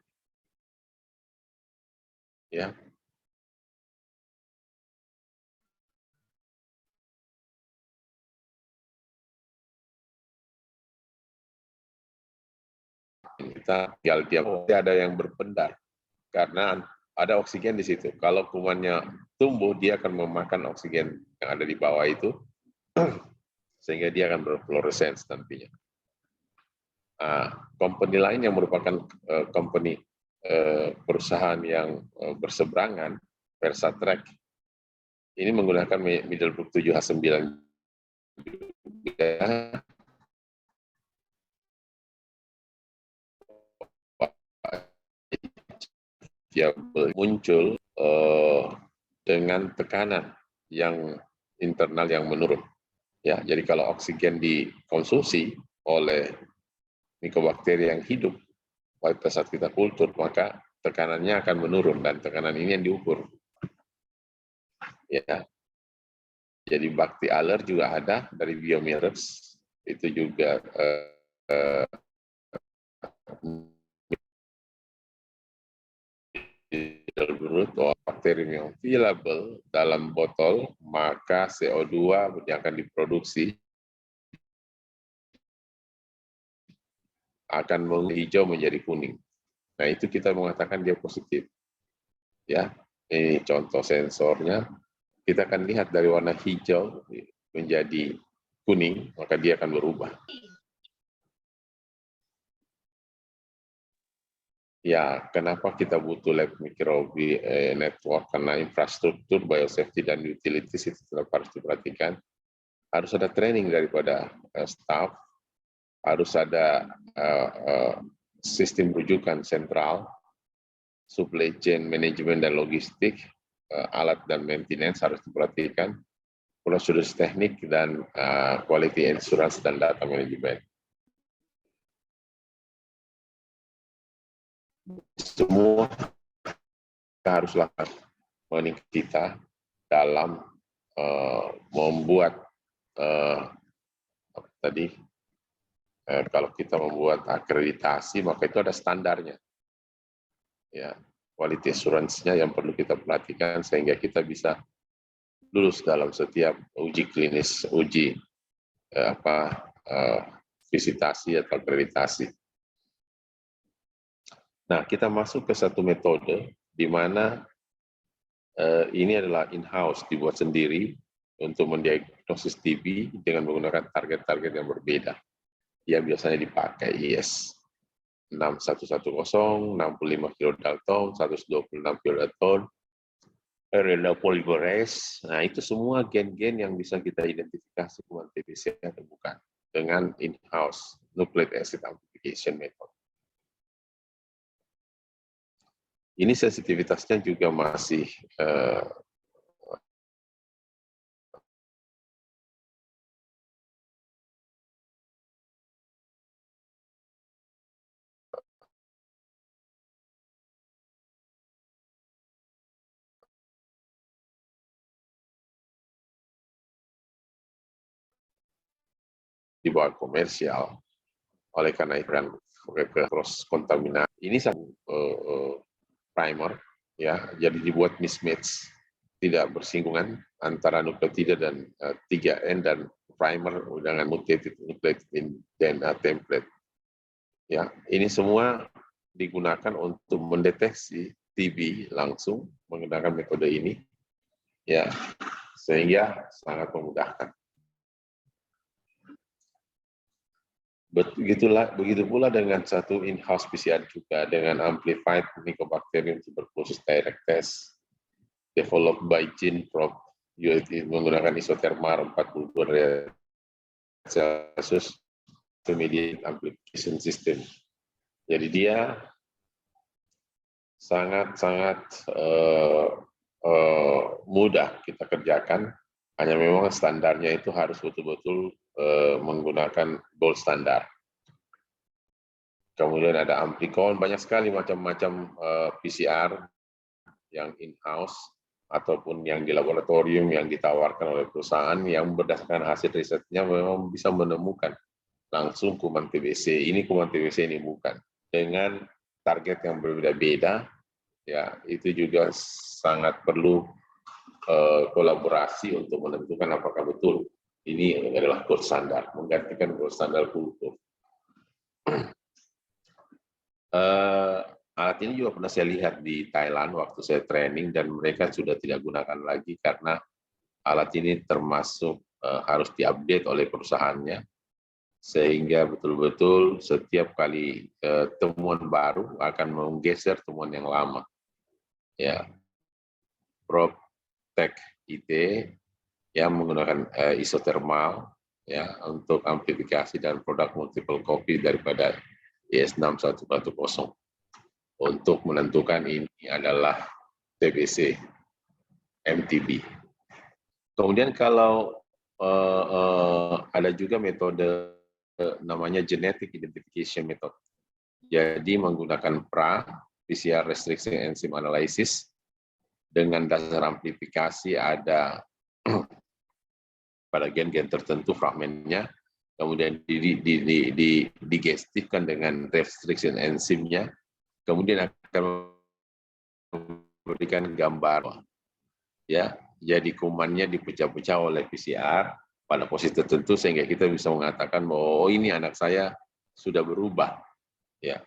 Ya. Kita tinggal diam, ada yang berpendar karena ada oksigen di situ. Kalau kumannya tumbuh, dia akan memakan oksigen yang ada di bawah itu, sehingga dia akan berfluorescence nantinya. Company lain yang merupakan company perusahaan yang berseberangan, Versatrack, ini menggunakan Middlebrook 7H9 dia muncul dengan tekanan yang internal yang menurun. Ya, jadi kalau oksigen dikonsumsi oleh mikobakteri yang hidup pada saat kita kultur, maka tekanannya akan menurun dan tekanan ini yang diukur. Ya, jadi bakti aler juga ada dari biomirrors, itu juga bakterium yang viable dalam botol, maka CO2 yang akan diproduksi akan menghijau menjadi kuning. Nah, itu kita mengatakan dia positif. Ya, ini contoh sensornya. Kita akan lihat dari warna hijau menjadi kuning, maka dia akan berubah. Ya, kenapa kita butuh lab microbiology network? Karena infrastruktur biosafety dan utilities itu tetap harus diperhatikan. Harus ada training daripada staff, harus ada sistem rujukan sentral, supply chain management dan logistik, alat dan maintenance harus diperhatikan, prosedur teknik dan quality assurance dan data management. Semua kita harus lakukan kita dalam membuat kalau kita membuat akreditasi, maka itu ada standarnya. Ya, quality assurance-nya yang perlu kita perhatikan sehingga kita bisa lulus dalam setiap uji klinis, uji visitasi atau akreditasi. Nah, kita masuk ke satu metode di mana ini adalah in-house, dibuat sendiri untuk mendiagnosis TB dengan menggunakan target-target yang berbeda. Yang biasanya dipakai IS 6110, 65 kilodalton, 126 kilodalton, RNA polymerase. Nah, itu semua gen-gen yang bisa kita identifikasi kuman TBC atau bukan dengan in-house nucleic acid amplification method. Ini sensitivitasnya juga masih di bawah komersial. Oleh karena itu kan cross kontaminasi ini primer, ya, jadi dibuat mismatch, tidak bersinggungan antara nukleotida dan 3N dan primer dengan mutated nucleic in DNA template. Ya, ini semua digunakan untuk mendeteksi TB langsung menggunakan metode ini, ya, sehingga sangat memudahkan. Begitu pula dengan satu in-house PCR juga dengan amplified Mycobacterium tuberculosis direct test developed by GeneProbe menggunakan isotermar 42 derajat Celsius intermediate amplification system. Jadi dia sangat mudah kita kerjakan, hanya memang standarnya itu harus betul-betul menggunakan gold standar. Kemudian ada amplicon, banyak sekali macam-macam PCR yang in-house ataupun yang di laboratorium yang ditawarkan oleh perusahaan yang berdasarkan hasil risetnya memang bisa menemukan langsung kuman TBC. Ini kuman TBC ini bukan. Dengan target yang berbeda-beda, ya itu juga sangat perlu kolaborasi untuk menentukan apakah betul ini adalah gold standar, menggantikan gold standar kultur. Alat ini juga pernah saya lihat di Thailand waktu saya training, dan mereka sudah tidak gunakan lagi karena alat ini termasuk harus diupdate oleh perusahaannya, sehingga betul-betul setiap kali temuan baru akan menggeser temuan yang lama. Ya, PropTech IT yang menggunakan isotermal ya untuk amplifikasi dan produk multiple copy daripada ES6110 untuk menentukan ini adalah TBC MTB. Kemudian kalau ada juga metode namanya genetic identification method. Jadi menggunakan PRA, PCR restriction enzyme analysis, dengan dasar amplifikasi ada pada gen-gen tertentu fragmennya, kemudian digestifkan dengan restriction enzimnya, kemudian akan memberikan gambar, ya. Jadi kumannya dipecah-pecah oleh PCR pada posisi tertentu sehingga kita bisa mengatakan bahwa oh, ini anak saya sudah berubah, ya,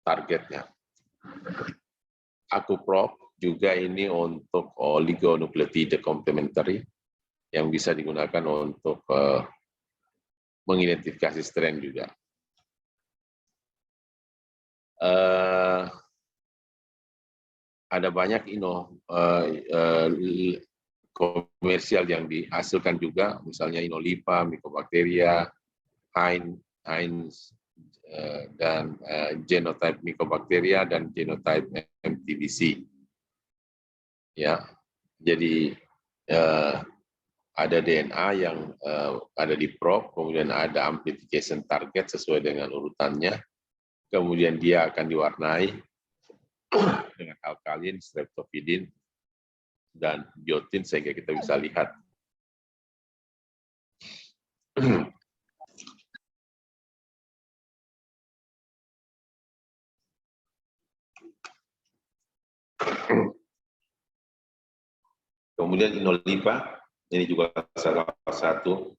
targetnya. AkuProp juga ini untuk oligonucleotide complementary yang bisa digunakan untuk mengidentifikasi strain juga. Ada banyak komersial yang dihasilkan juga, misalnya Inolipa, Mycobacteria, Heinz, dan genotype Mycobacteria dan genotype MTBC. Ya, jadi ada DNA yang ada di prop, kemudian ada amplification target sesuai dengan urutannya, kemudian dia akan diwarnai dengan alkalin, streptofidin, dan biotin sehingga kita bisa lihat. Kemudian Inolipa, ini juga salah satu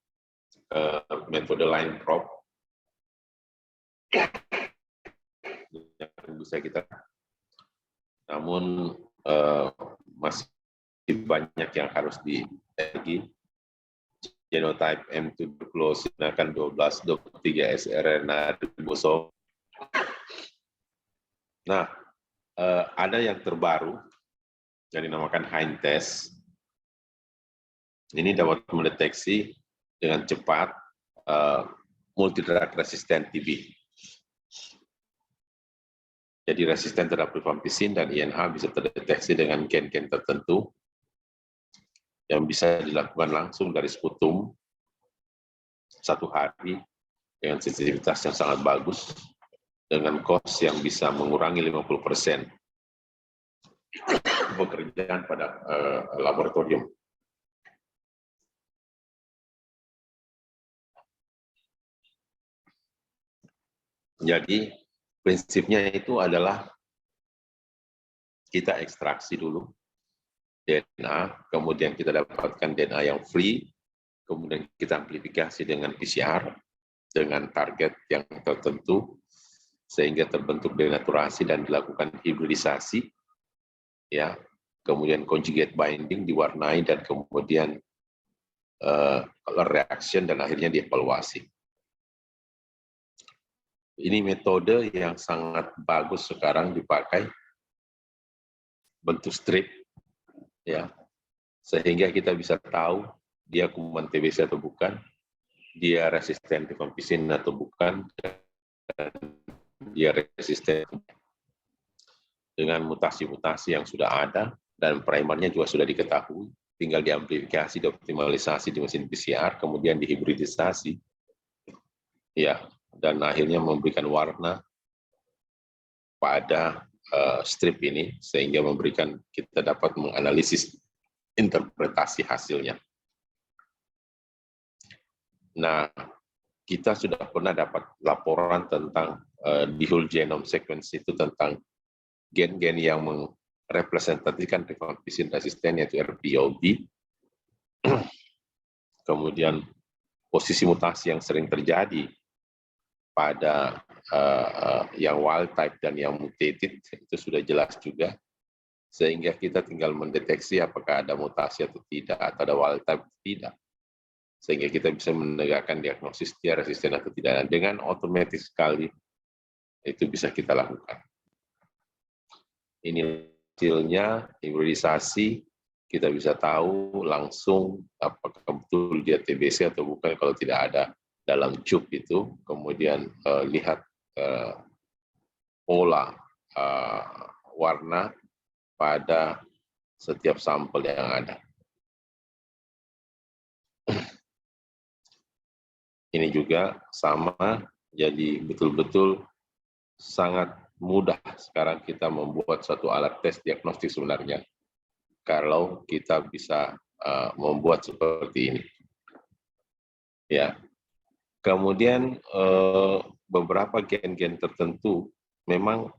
metode lain prop yang bisa kita, namun masih banyak yang harus dilagi. Genotype M tuberculosis akan 12-23 sRNA ribosom. Nah, ada yang terbaru yang dinamakan Heinz test. Ini dapat mendeteksi dengan cepat multidrug resistant TB. Jadi resisten terhadap rifampicin dan INH bisa terdeteksi dengan gen-gen tertentu yang bisa dilakukan langsung dari sputum 1 hari dengan sensitivitas yang sangat bagus dengan cost yang bisa mengurangi 50% pekerjaan pada laboratorium. Jadi prinsipnya itu adalah kita ekstraksi dulu DNA, kemudian kita dapatkan DNA yang free, kemudian kita amplifikasi dengan PCR dengan target yang tertentu sehingga terbentuk denaturasi dan dilakukan hibridisasi, ya, kemudian conjugate binding diwarnai dan kemudian color reaction dan akhirnya dievaluasi. Ini metode yang sangat bagus sekarang dipakai, bentuk strip, ya, sehingga kita bisa tahu dia kuman TBC atau bukan, dia resisten rifampicin atau bukan, dan dia resisten dengan mutasi-mutasi yang sudah ada dan primernya juga sudah diketahui, tinggal diamplifikasi, dioptimalisasi di mesin PCR, kemudian dihibridisasi, ya, dan akhirnya memberikan warna pada strip ini sehingga memberikan kita dapat menganalisis interpretasi hasilnya. Nah, kita sudah pernah dapat laporan tentang di whole genome sequence itu tentang gen-gen yang merepresentasikan rifampicin resisten, yaitu RPOB. Kemudian posisi mutasi yang sering terjadi pada yang wild type dan yang mutated itu sudah jelas juga, sehingga kita tinggal mendeteksi apakah ada mutasi atau tidak, atau ada wild type atau tidak, sehingga kita bisa menegakkan diagnosis dia resisten atau tidak. Dan dengan otomatis sekali itu bisa kita lakukan. Ini hasilnya hibridisasi, kita bisa tahu langsung apakah betul dia TBC atau bukan kalau tidak ada dalam cup itu. Kemudian lihat pola warna pada setiap sampel yang ada. Ini juga sama, jadi betul-betul sangat mudah sekarang kita membuat satu alat tes diagnostik sebenarnya, kalau kita bisa membuat seperti ini. Ya, kemudian beberapa gen-gen tertentu memang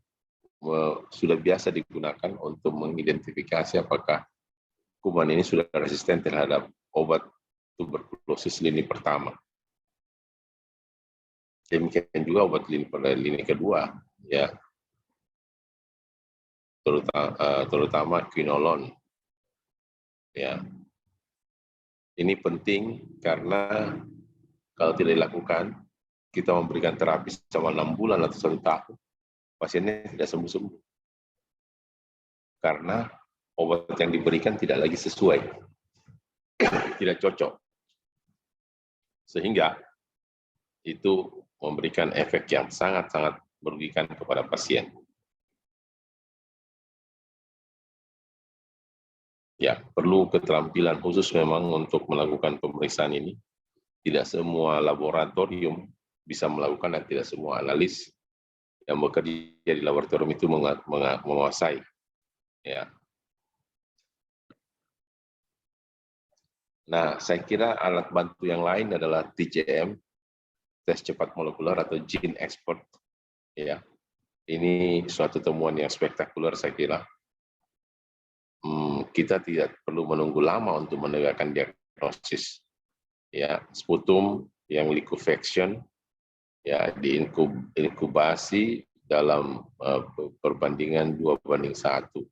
sudah biasa digunakan untuk mengidentifikasi apakah kuman ini sudah resisten terhadap obat tuberkulosis lini pertama. Demikian juga obat lini kedua, ya, terutama quinolone. Ya, ini penting karena kalau tidak dilakukan, kita memberikan terapi selama 6 bulan atau 1 tahun, pasiennya tidak sembuh-sembuh. Karena obat yang diberikan tidak lagi sesuai, tidak cocok. Sehingga itu memberikan efek yang sangat-sangat merugikan kepada pasien. Ya, perlu keterampilan khusus memang untuk melakukan pemeriksaan ini. Tidak semua laboratorium bisa melakukan dan tidak semua analis yang bekerja di laboratorium itu menguasai. Ya. Nah, saya kira alat bantu yang lain adalah TCM, tes cepat molekuler atau gene export. Ya, ini suatu temuan yang spektakuler saya kira. Kita tidak perlu menunggu lama untuk menegakkan diagnosis. Ya, sputum yang liquefaction, ya, diinkubasi dalam perbandingan 2:1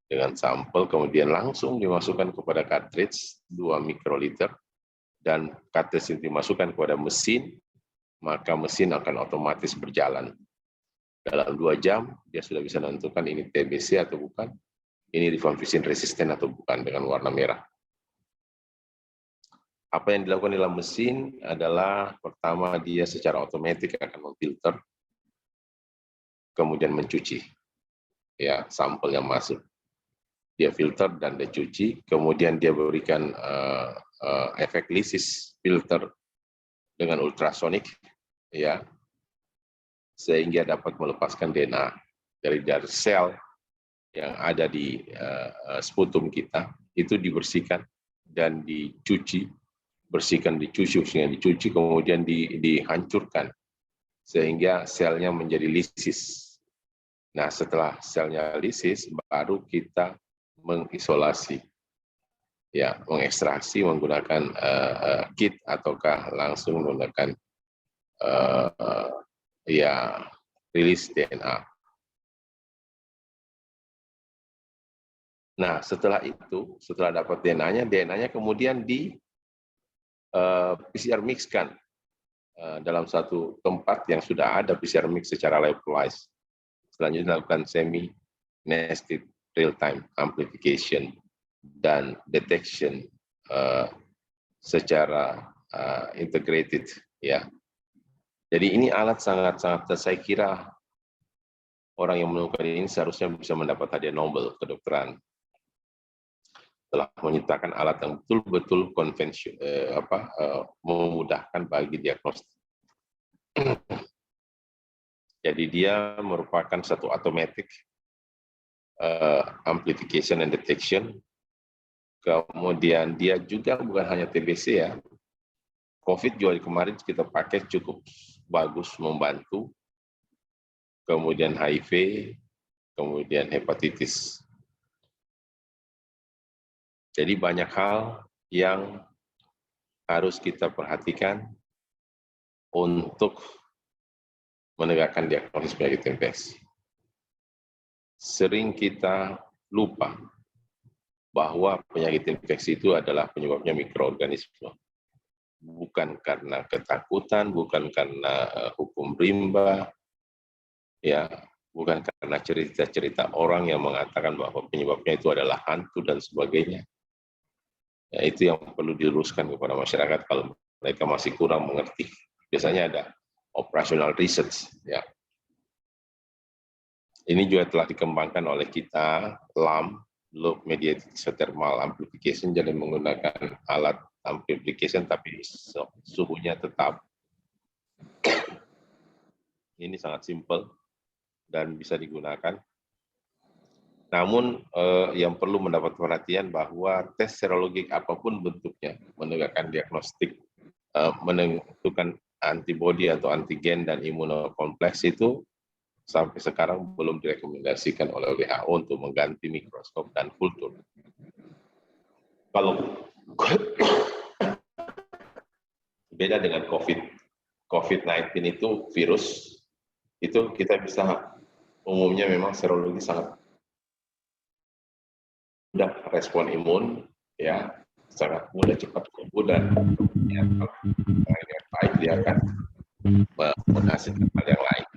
dengan sampel, kemudian langsung dimasukkan kepada cartridge 2 mikroliter, dan cartridge ini dimasukkan kepada mesin, maka mesin akan otomatis berjalan. Dalam 2 jam, dia sudah bisa menentukan ini TBC atau bukan, ini rifampicin resisten atau bukan dengan warna merah. Apa yang dilakukan dalam mesin adalah, pertama dia secara otomatis akan memfilter, kemudian mencuci ya sampel yang masuk. Dia filter dan dia cuci, kemudian dia berikan efek lisis filter dengan ultrasonik, ya, sehingga dapat melepaskan DNA dari sel yang ada di sputum kita, itu dibersihkan dan dicuci, dicuci, kemudian dihancurkan sehingga selnya menjadi lisis. Nah, setelah selnya lisis, baru kita mengisolasi, ya, mengekstraksi menggunakan kit ataukah langsung menggunakan ya rilis DNA. Nah, setelah itu, setelah dapat DNA-nya kemudian di PCR mix-kan dalam satu tempat yang sudah ada PCR mix secara localized. Selanjutnya dilakukan semi-nested real-time amplification dan detection secara integrated, ya. Jadi ini alat sangat-sangat, saya kira orang yang menemukan ini seharusnya bisa mendapat hadiah Nobel kedokteran. Telah menciptakan alat yang betul-betul memudahkan bagi diagnostik. Jadi dia merupakan satu automatic amplification and detection. Kemudian dia juga bukan hanya TBC, ya, COVID juga kemarin kita pakai cukup bagus membantu. Kemudian HIV, kemudian hepatitis. Jadi banyak hal yang harus kita perhatikan untuk menegakkan diagnosis penyakit infeksi. Sering kita lupa bahwa penyakit infeksi itu adalah penyebabnya mikroorganisme. Bukan karena ketakutan, bukan karena hukum rimba, ya, bukan karena cerita-cerita orang yang mengatakan bahwa penyebabnya itu adalah hantu dan sebagainya. Ya, itu yang perlu diluruskan kepada masyarakat kalau mereka masih kurang mengerti. Biasanya ada operational research. Ya. Ini juga telah dikembangkan oleh kita, LAM, Low Mediated Thermal Amplification, jadi menggunakan alat amplification tapi suhunya tetap. Ini sangat simpel dan bisa digunakan. Namun yang perlu mendapat perhatian bahwa tes serologik apapun bentuknya, menegakkan diagnostik, menentukan antibodi atau antigen dan imunokompleks itu sampai sekarang belum direkomendasikan oleh WHO untuk mengganti mikroskop dan kultur. Kalau beda dengan COVID-19 itu virus, itu kita bisa umumnya memang serologi sangat mudah respon imun, ya sangat mudah cepat sembuh dan ya, kalau yang baik dia akan menghasilkan hal yang lain.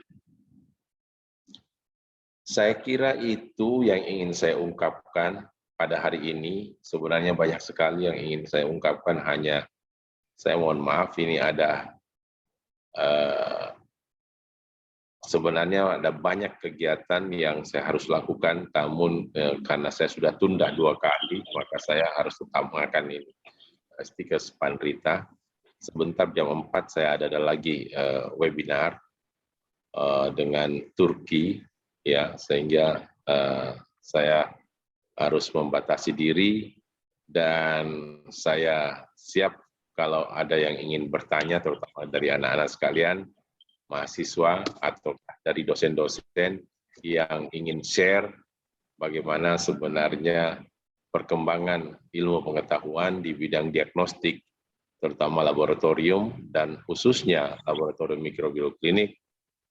Saya kira itu yang ingin saya ungkapkan pada hari ini. Sebenarnya banyak sekali yang ingin saya ungkapkan, hanya saya mohon maaf ini ada sebenarnya ada banyak kegiatan yang saya harus lakukan, namun karena saya sudah tunda 2 kali, maka saya harus tetap makan ini. Stikes Panrita. Sebentar jam 4 saya ada lagi webinar dengan Turki, ya, sehingga saya harus membatasi diri dan saya siap kalau ada yang ingin bertanya, terutama dari anak-anak sekalian, mahasiswa atau dari dosen-dosen yang ingin share bagaimana sebenarnya perkembangan ilmu pengetahuan di bidang diagnostik, terutama laboratorium dan khususnya laboratorium mikrobiologi klinik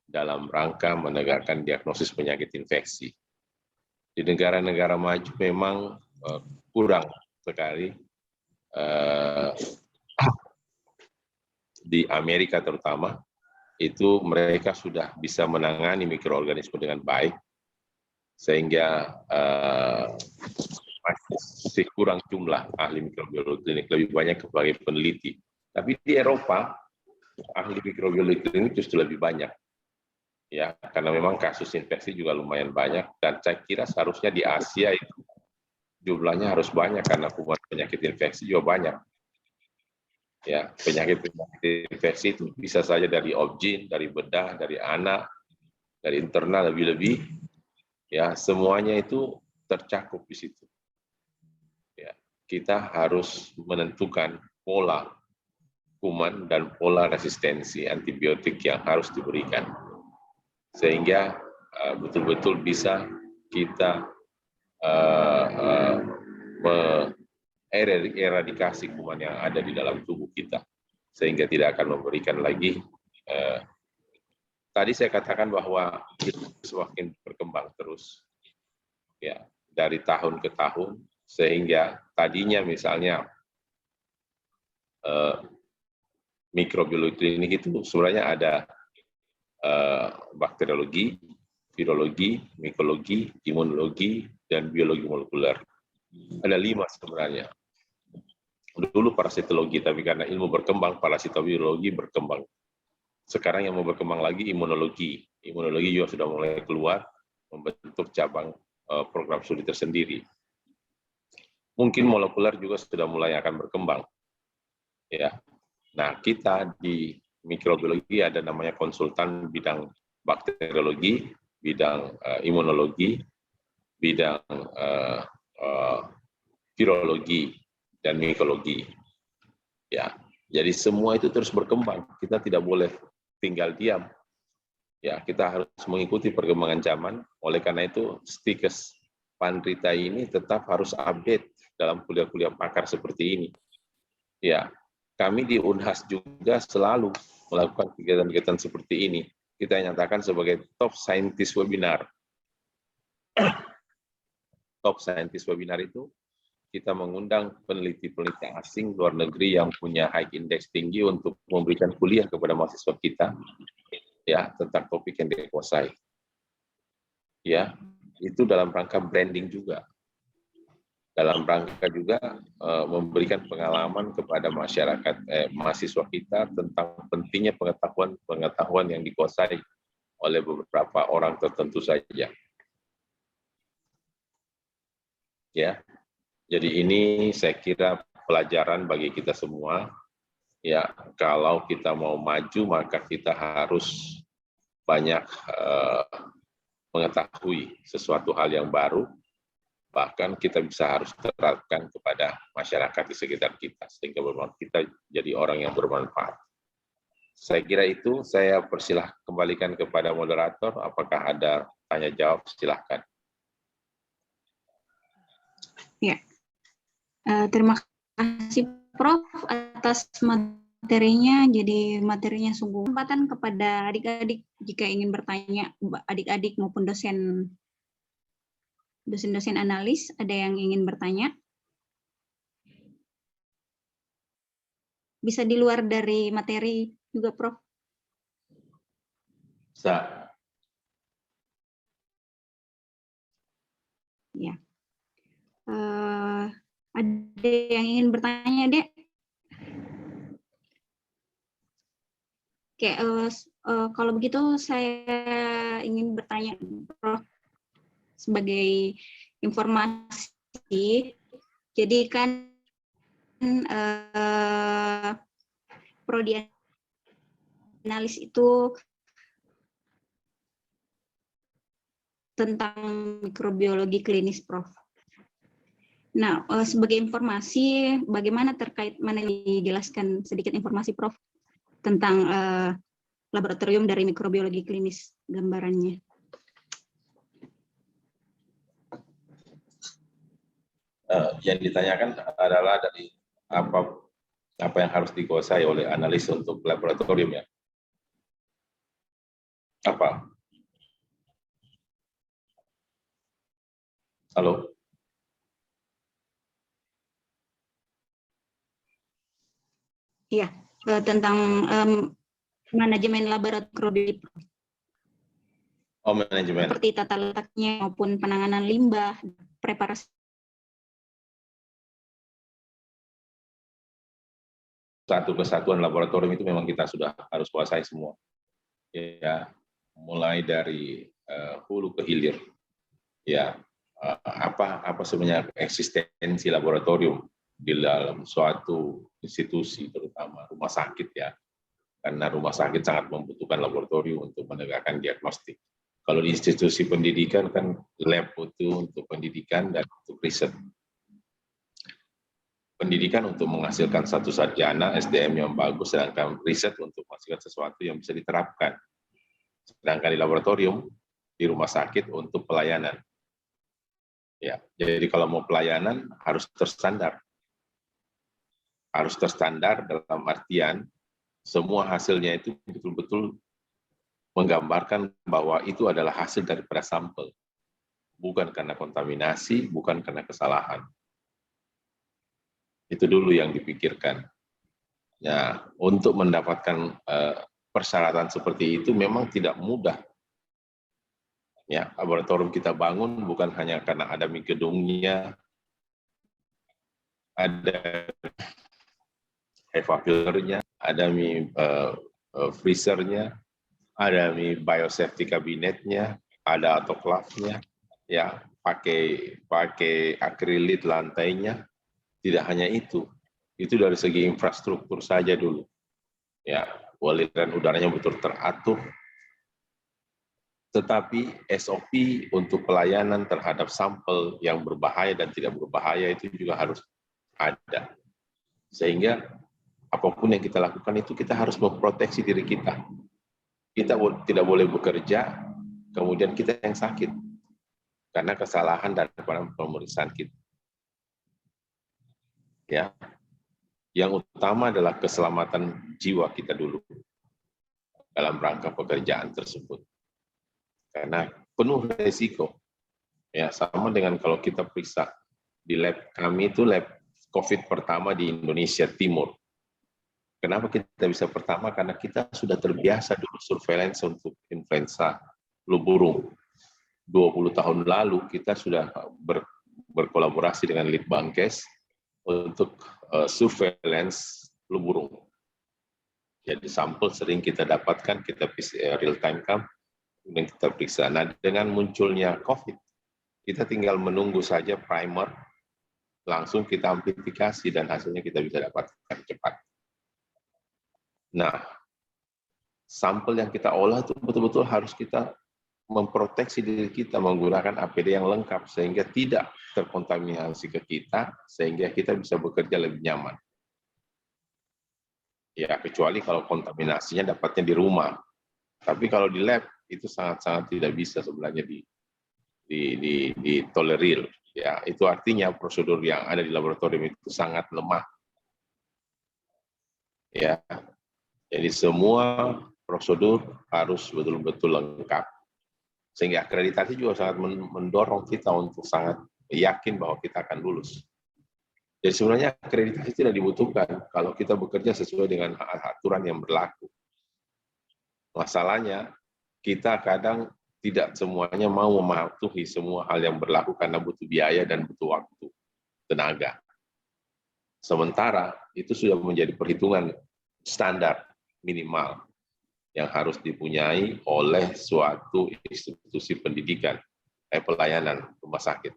dalam rangka menegakkan diagnosis penyakit infeksi. Di negara-negara maju memang kurang sekali. Di Amerika terutama, itu mereka sudah bisa menangani mikroorganisme dengan baik, sehingga masih kurang jumlah ahli mikrobiologi klinik, lebih banyak sebagai peneliti. Tapi di Eropa, ahli mikrobiologi klinik justru lebih banyak. Ya, karena memang kasus infeksi juga lumayan banyak, dan saya kira seharusnya di Asia itu jumlahnya harus banyak karena kuman penyakit infeksi juga banyak. Ya, penyakit infeksi itu bisa saja dari objin, dari bedah, dari anak, dari internal lebih-lebih, ya semuanya itu tercakup di situ. Ya, kita harus menentukan pola kuman dan pola resistensi antibiotik yang harus diberikan, sehingga betul-betul bisa kita eradikasi kuman yang ada di dalam tubuh kita, sehingga tidak akan memberikan lagi. Tadi saya katakan bahwa itu semakin berkembang terus, ya, dari tahun ke tahun, sehingga tadinya misalnya mikrobiologi klinik itu sebenarnya ada bakteriologi, virologi, mikologi, imunologi, dan biologi molekuler. Ada 5 sebenarnya. Dulu parasitologi, tapi karena ilmu berkembang, parasitobiologi berkembang. Sekarang yang mau berkembang lagi imunologi. Imunologi juga sudah mulai keluar, membentuk cabang program studi tersendiri. Mungkin molekuler juga sudah mulai akan berkembang. Ya. Nah, kita di mikrobiologi ada namanya konsultan bidang bakteriologi, bidang imunologi, bidang virologi, dan mikologi. Ya, Jadi semua itu terus berkembang. Kita tidak boleh tinggal diam. Ya, kita harus mengikuti perkembangan zaman. Oleh karena itu, Stikes Pandrita ini tetap harus update dalam kuliah-kuliah pakar seperti ini. Ya, kami di Unhas juga selalu melakukan kegiatan-kegiatan seperti ini. Kita nyatakan sebagai top scientist webinar. Top scientist webinar itu kita mengundang peneliti-peneliti asing luar negeri yang punya high index tinggi untuk memberikan kuliah kepada mahasiswa kita, ya, tentang topik yang dikuasai. Ya, itu dalam rangka branding juga. Dalam rangka juga memberikan pengalaman kepada masyarakat, mahasiswa kita tentang pentingnya pengetahuan yang dikuasai oleh beberapa orang tertentu saja. Ya, jadi ini saya kira pelajaran bagi kita semua. Ya, kalau kita mau maju maka kita harus banyak mengetahui sesuatu hal yang baru. Bahkan kita bisa harus terapkan kepada masyarakat di sekitar kita sehingga kita jadi orang yang bermanfaat. Saya kira itu, saya persilahkan kembalikan kepada moderator. Apakah ada tanya jawab? Silahkan. Ya, terima kasih Prof atas materinya. Jadi materinya sungguh kesempatan kepada adik-adik jika ingin bertanya, adik-adik maupun dosen-dosen analis, ada yang ingin bertanya? Bisa di luar dari materi juga, Prof? Bisa. Ya. Ada yang ingin bertanya, Dek? Oke, kalau begitu saya ingin bertanya, Prof, sebagai informasi. Jadi kan prodi analis itu tentang mikrobiologi klinis, Prof. Nah, sebagai informasi, bagaimana terkait, mana dijelaskan sedikit informasi, Prof, tentang laboratorium dari mikrobiologi klinis, gambarannya. Yang ditanyakan adalah dari apa yang harus dikuasai oleh analis untuk laboratorium, ya? Apa? Halo? Iya, tentang manajemen laboratorium. Oh, manajemen. Seperti tata letaknya maupun penanganan limbah, preparasi. Satu kesatuan laboratorium itu memang kita sudah harus kuasai semua. Ya, mulai dari hulu ke hilir. Ya, apa sebenarnya eksistensi laboratorium di dalam suatu institusi, terutama rumah sakit, ya, karena rumah sakit sangat membutuhkan laboratorium untuk menegakkan diagnostik. Kalau di institusi pendidikan kan lab itu untuk pendidikan dan untuk riset. Pendidikan untuk menghasilkan satu sarjana SDM yang bagus, sedangkan riset untuk menghasilkan sesuatu yang bisa diterapkan. Sedangkan di laboratorium, di rumah sakit untuk pelayanan. Ya, jadi kalau mau pelayanan harus terstandar. Harus terstandar dalam artian semua hasilnya itu betul-betul menggambarkan bahwa itu adalah hasil daripada sampel. Bukan karena kontaminasi, bukan karena kesalahan. Itu dulu yang dipikirkan. Ya, untuk mendapatkan persyaratan seperti itu memang tidak mudah. Ya, laboratorium kita bangun bukan hanya karena ada gedungnya, ada HEPA filternya, ada freezernya, ada biosafety kabinetnya, ada autoclave-nya, ya, pakai akrilit lantainya. Tidak hanya itu dari segi infrastruktur saja dulu. Ya, aliran udaranya betul teratur. Tetapi SOP untuk pelayanan terhadap sampel yang berbahaya dan tidak berbahaya itu juga harus ada. Sehingga apapun yang kita lakukan itu kita harus memproteksi diri kita. Kita tidak boleh bekerja, kemudian kita yang sakit karena kesalahan daripada pemeriksaan kita. Ya, yang utama adalah keselamatan jiwa kita dulu dalam rangka pekerjaan tersebut. Karena penuh resiko. Ya, sama dengan kalau kita periksa di lab kami itu lab COVID pertama di Indonesia Timur. Kenapa kita bisa pertama? Karena kita sudah terbiasa dulu surveillance untuk influenza flu burung. 20 tahun lalu kita sudah berkolaborasi dengan Litbangkes untuk surveillance flu burung. Jadi sampel sering kita dapatkan, kita real time count, kemudian kita periksa. Nah, dengan munculnya COVID, kita tinggal menunggu saja primer, langsung kita amplifikasi dan hasilnya kita bisa dapatkan cepat. Nah, sampel yang kita olah itu betul-betul harus kita memproteksi diri kita menggunakan APD yang lengkap sehingga tidak terkontaminasi ke kita, sehingga kita bisa bekerja lebih nyaman. Ya, kecuali kalau kontaminasinya dapatnya di rumah. Tapi kalau di lab itu sangat-sangat tidak bisa sebenarnya ditolerir. Ya, itu artinya prosedur yang ada di laboratorium itu sangat lemah. Ya, jadi semua prosedur harus betul-betul lengkap. Sehingga akreditasi juga sangat mendorong kita untuk sangat yakin bahwa kita akan lulus. Jadi sebenarnya akreditasi tidak dibutuhkan kalau kita bekerja sesuai dengan aturan yang berlaku. Masalahnya, kita kadang tidak semuanya mau mematuhi semua hal yang berlaku karena butuh biaya dan butuh waktu, tenaga. Sementara itu sudah menjadi perhitungan standar minimal yang harus dipunyai oleh suatu institusi pendidikan, pelayanan rumah sakit.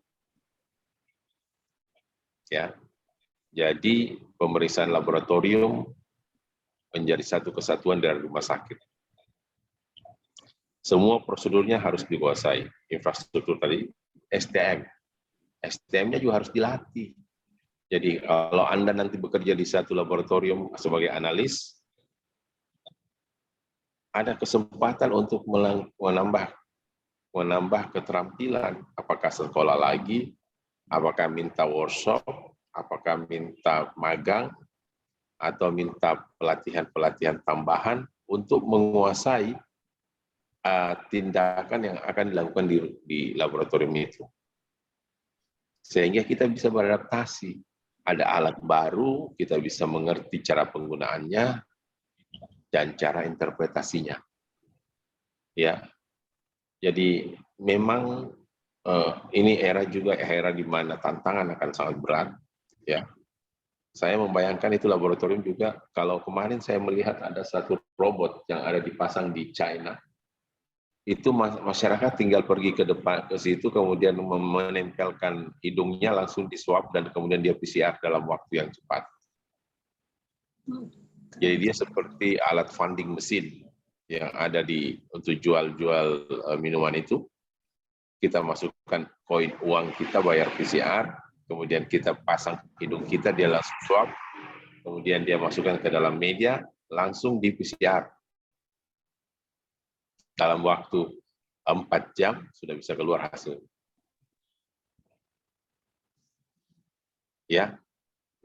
Ya, jadi pemeriksaan laboratorium menjadi satu kesatuan dari rumah sakit. Semua prosedurnya harus dikuasai. Infrastruktur tadi, STM. STM-nya juga harus dilatih. Jadi kalau Anda nanti bekerja di satu laboratorium sebagai analis, ada kesempatan untuk menambah keterampilan. Apakah sekolah lagi, apakah minta workshop, apakah minta magang, atau minta pelatihan-pelatihan tambahan untuk menguasai tindakan yang akan dilakukan di laboratorium itu. Sehingga kita bisa beradaptasi. Ada alat baru, kita bisa mengerti cara penggunaannya, dan cara interpretasinya. Ya, jadi memang ini era di mana tantangan akan sangat berat. Ya, saya membayangkan itu laboratorium juga. Kalau kemarin saya melihat ada satu robot yang ada dipasang di China, itu masyarakat tinggal pergi ke depan ke situ, kemudian menempelkan hidungnya langsung di swab dan kemudian dia PCR dalam waktu yang cepat. Jadi dia seperti alat funding mesin yang ada untuk jual-jual minuman itu. Kita masukkan koin uang kita, bayar PCR, kemudian kita pasang hidung kita, dia langsung swab, kemudian dia masukkan ke dalam media, langsung di PCR. Dalam waktu 4 jam sudah bisa keluar hasil. Ya.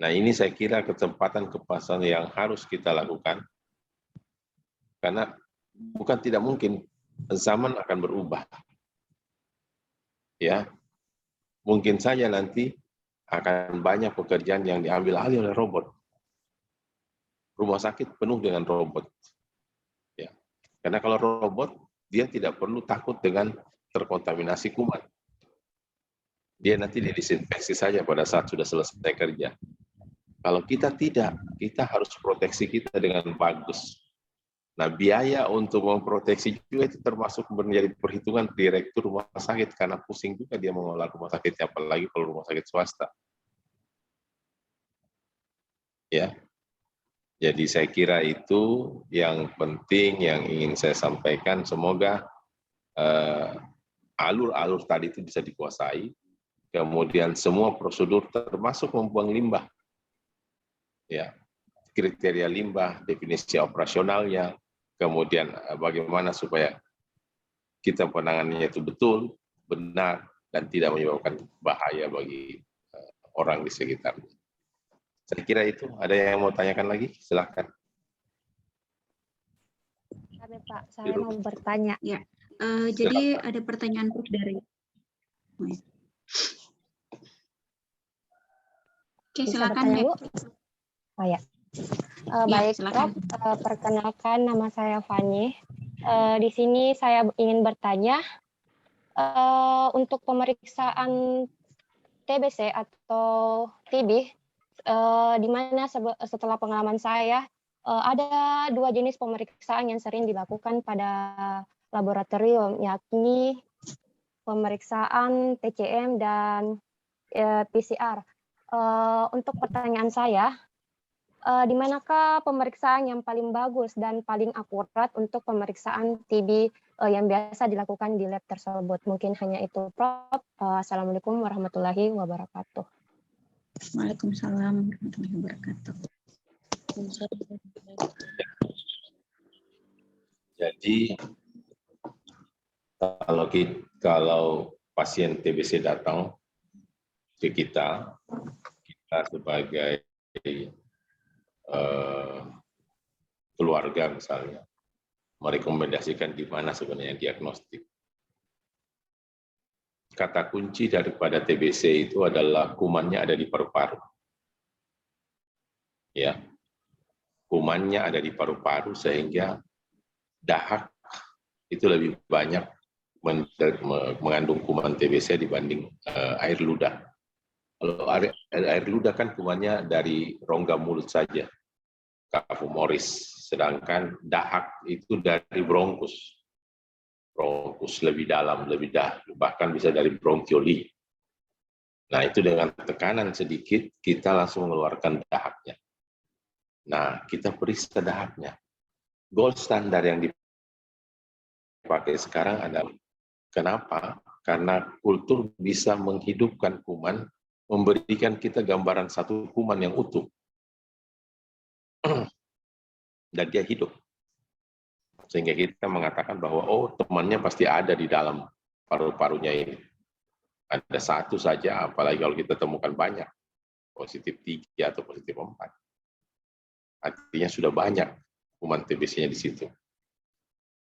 Nah, ini saya kira kesempatan kepasan yang harus kita lakukan, karena bukan tidak mungkin zaman akan berubah. Ya, mungkin saja nanti akan banyak pekerjaan yang diambil alih oleh robot. Rumah sakit penuh dengan robot. Ya, karena kalau robot dia tidak perlu takut dengan terkontaminasi kuman. Dia nanti didisinfeksi saja pada saat sudah selesai kerja. Kalau kita tidak, kita harus proteksi kita dengan bagus. Nah, biaya untuk memproteksi juga itu termasuk menjadi perhitungan direktur rumah sakit, karena pusing juga dia mengelola rumah sakit, apalagi kalau rumah sakit swasta. Ya, jadi saya kira itu yang penting yang ingin saya sampaikan. Semoga alur-alur tadi itu bisa dikuasai. Kemudian semua prosedur termasuk membuang limbah. Ya, kriteria limbah, definisi operasionalnya, kemudian bagaimana supaya kita penanganannya itu betul, benar, dan tidak menyebabkan bahaya bagi orang di sekitar. Saya kira itu. Ada yang mau tanyakan lagi? Silahkan. Kami, Pak, saya mau bertanya. Ya, jadi ada pertanyaan Prof dari. Oke, Bisa silakan, bertanya, Mep. Bu? Oh ya. Ya, Baik, silakan. Prof. Perkenalkan, nama saya Fanny. Di sini saya ingin bertanya, untuk pemeriksaan TBC atau TB, di mana setelah pengalaman saya, ada 2 jenis pemeriksaan yang sering dilakukan pada laboratorium, yakni pemeriksaan TCM dan PCR. Untuk pertanyaan saya, di manakah pemeriksaan yang paling bagus dan paling akurat untuk pemeriksaan TB yang biasa dilakukan di lab tersebut? Mungkin hanya itu, Prof. Assalamualaikum warahmatullahi wabarakatuh. Waalaikumsalam warahmatullahi wabarakatuh. Jadi kalau pasien TBC datang ke kita sebagai keluarga misalnya merekomendasikan di mana sebenarnya diagnostik. Kata kunci daripada TBC itu adalah kumannya ada di paru-paru. Ya, kumannya ada di paru-paru sehingga dahak itu lebih banyak mengandung kuman TBC dibanding air ludah. Kalau air ludah kan kumannya dari rongga mulut saja, kapfumoris, sedangkan dahak itu dari bronkus lebih dalam, bahkan bisa dari bronkioli. Nah, itu dengan tekanan sedikit kita langsung mengeluarkan dahaknya. Nah, kita periksa dahaknya. Gold standar yang dipakai sekarang adalah, kenapa? Karena kultur bisa menghidupkan kuman, memberikan kita gambaran satu kuman yang utuh. Dan dia hidup. Sehingga kita mengatakan bahwa, oh, temannya pasti ada di dalam paru-parunya ini. Ada satu saja, apalagi kalau kita temukan banyak. Positif 3 atau positif 4. Artinya sudah banyak kuman TBC-nya di situ.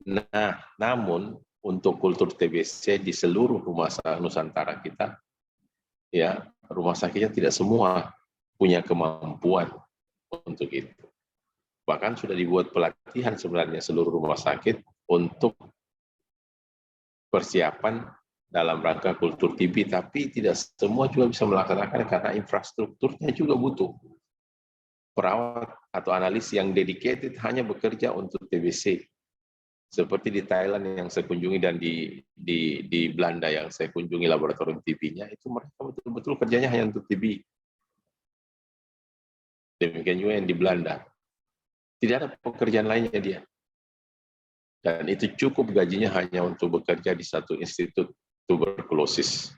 Nah, namun untuk kultur TBC di seluruh rumah sakit Nusantara kita, ya, rumah sakitnya tidak semua punya kemampuan untuk itu. Bahkan sudah dibuat pelatihan sebenarnya seluruh rumah sakit untuk persiapan dalam rangka kultur TB, tapi tidak semua juga bisa melaksanakan karena infrastrukturnya juga butuh. Perawat atau analis yang dedicated hanya bekerja untuk TBC. Seperti di Thailand yang saya kunjungi dan di Belanda yang saya kunjungi laboratorium TB-nya, itu mereka betul-betul kerjanya hanya untuk TB. Demikian juga yang di Belanda. Tidak ada pekerjaan lainnya dia. Dan itu cukup gajinya hanya untuk bekerja di satu institut tuberkulosis.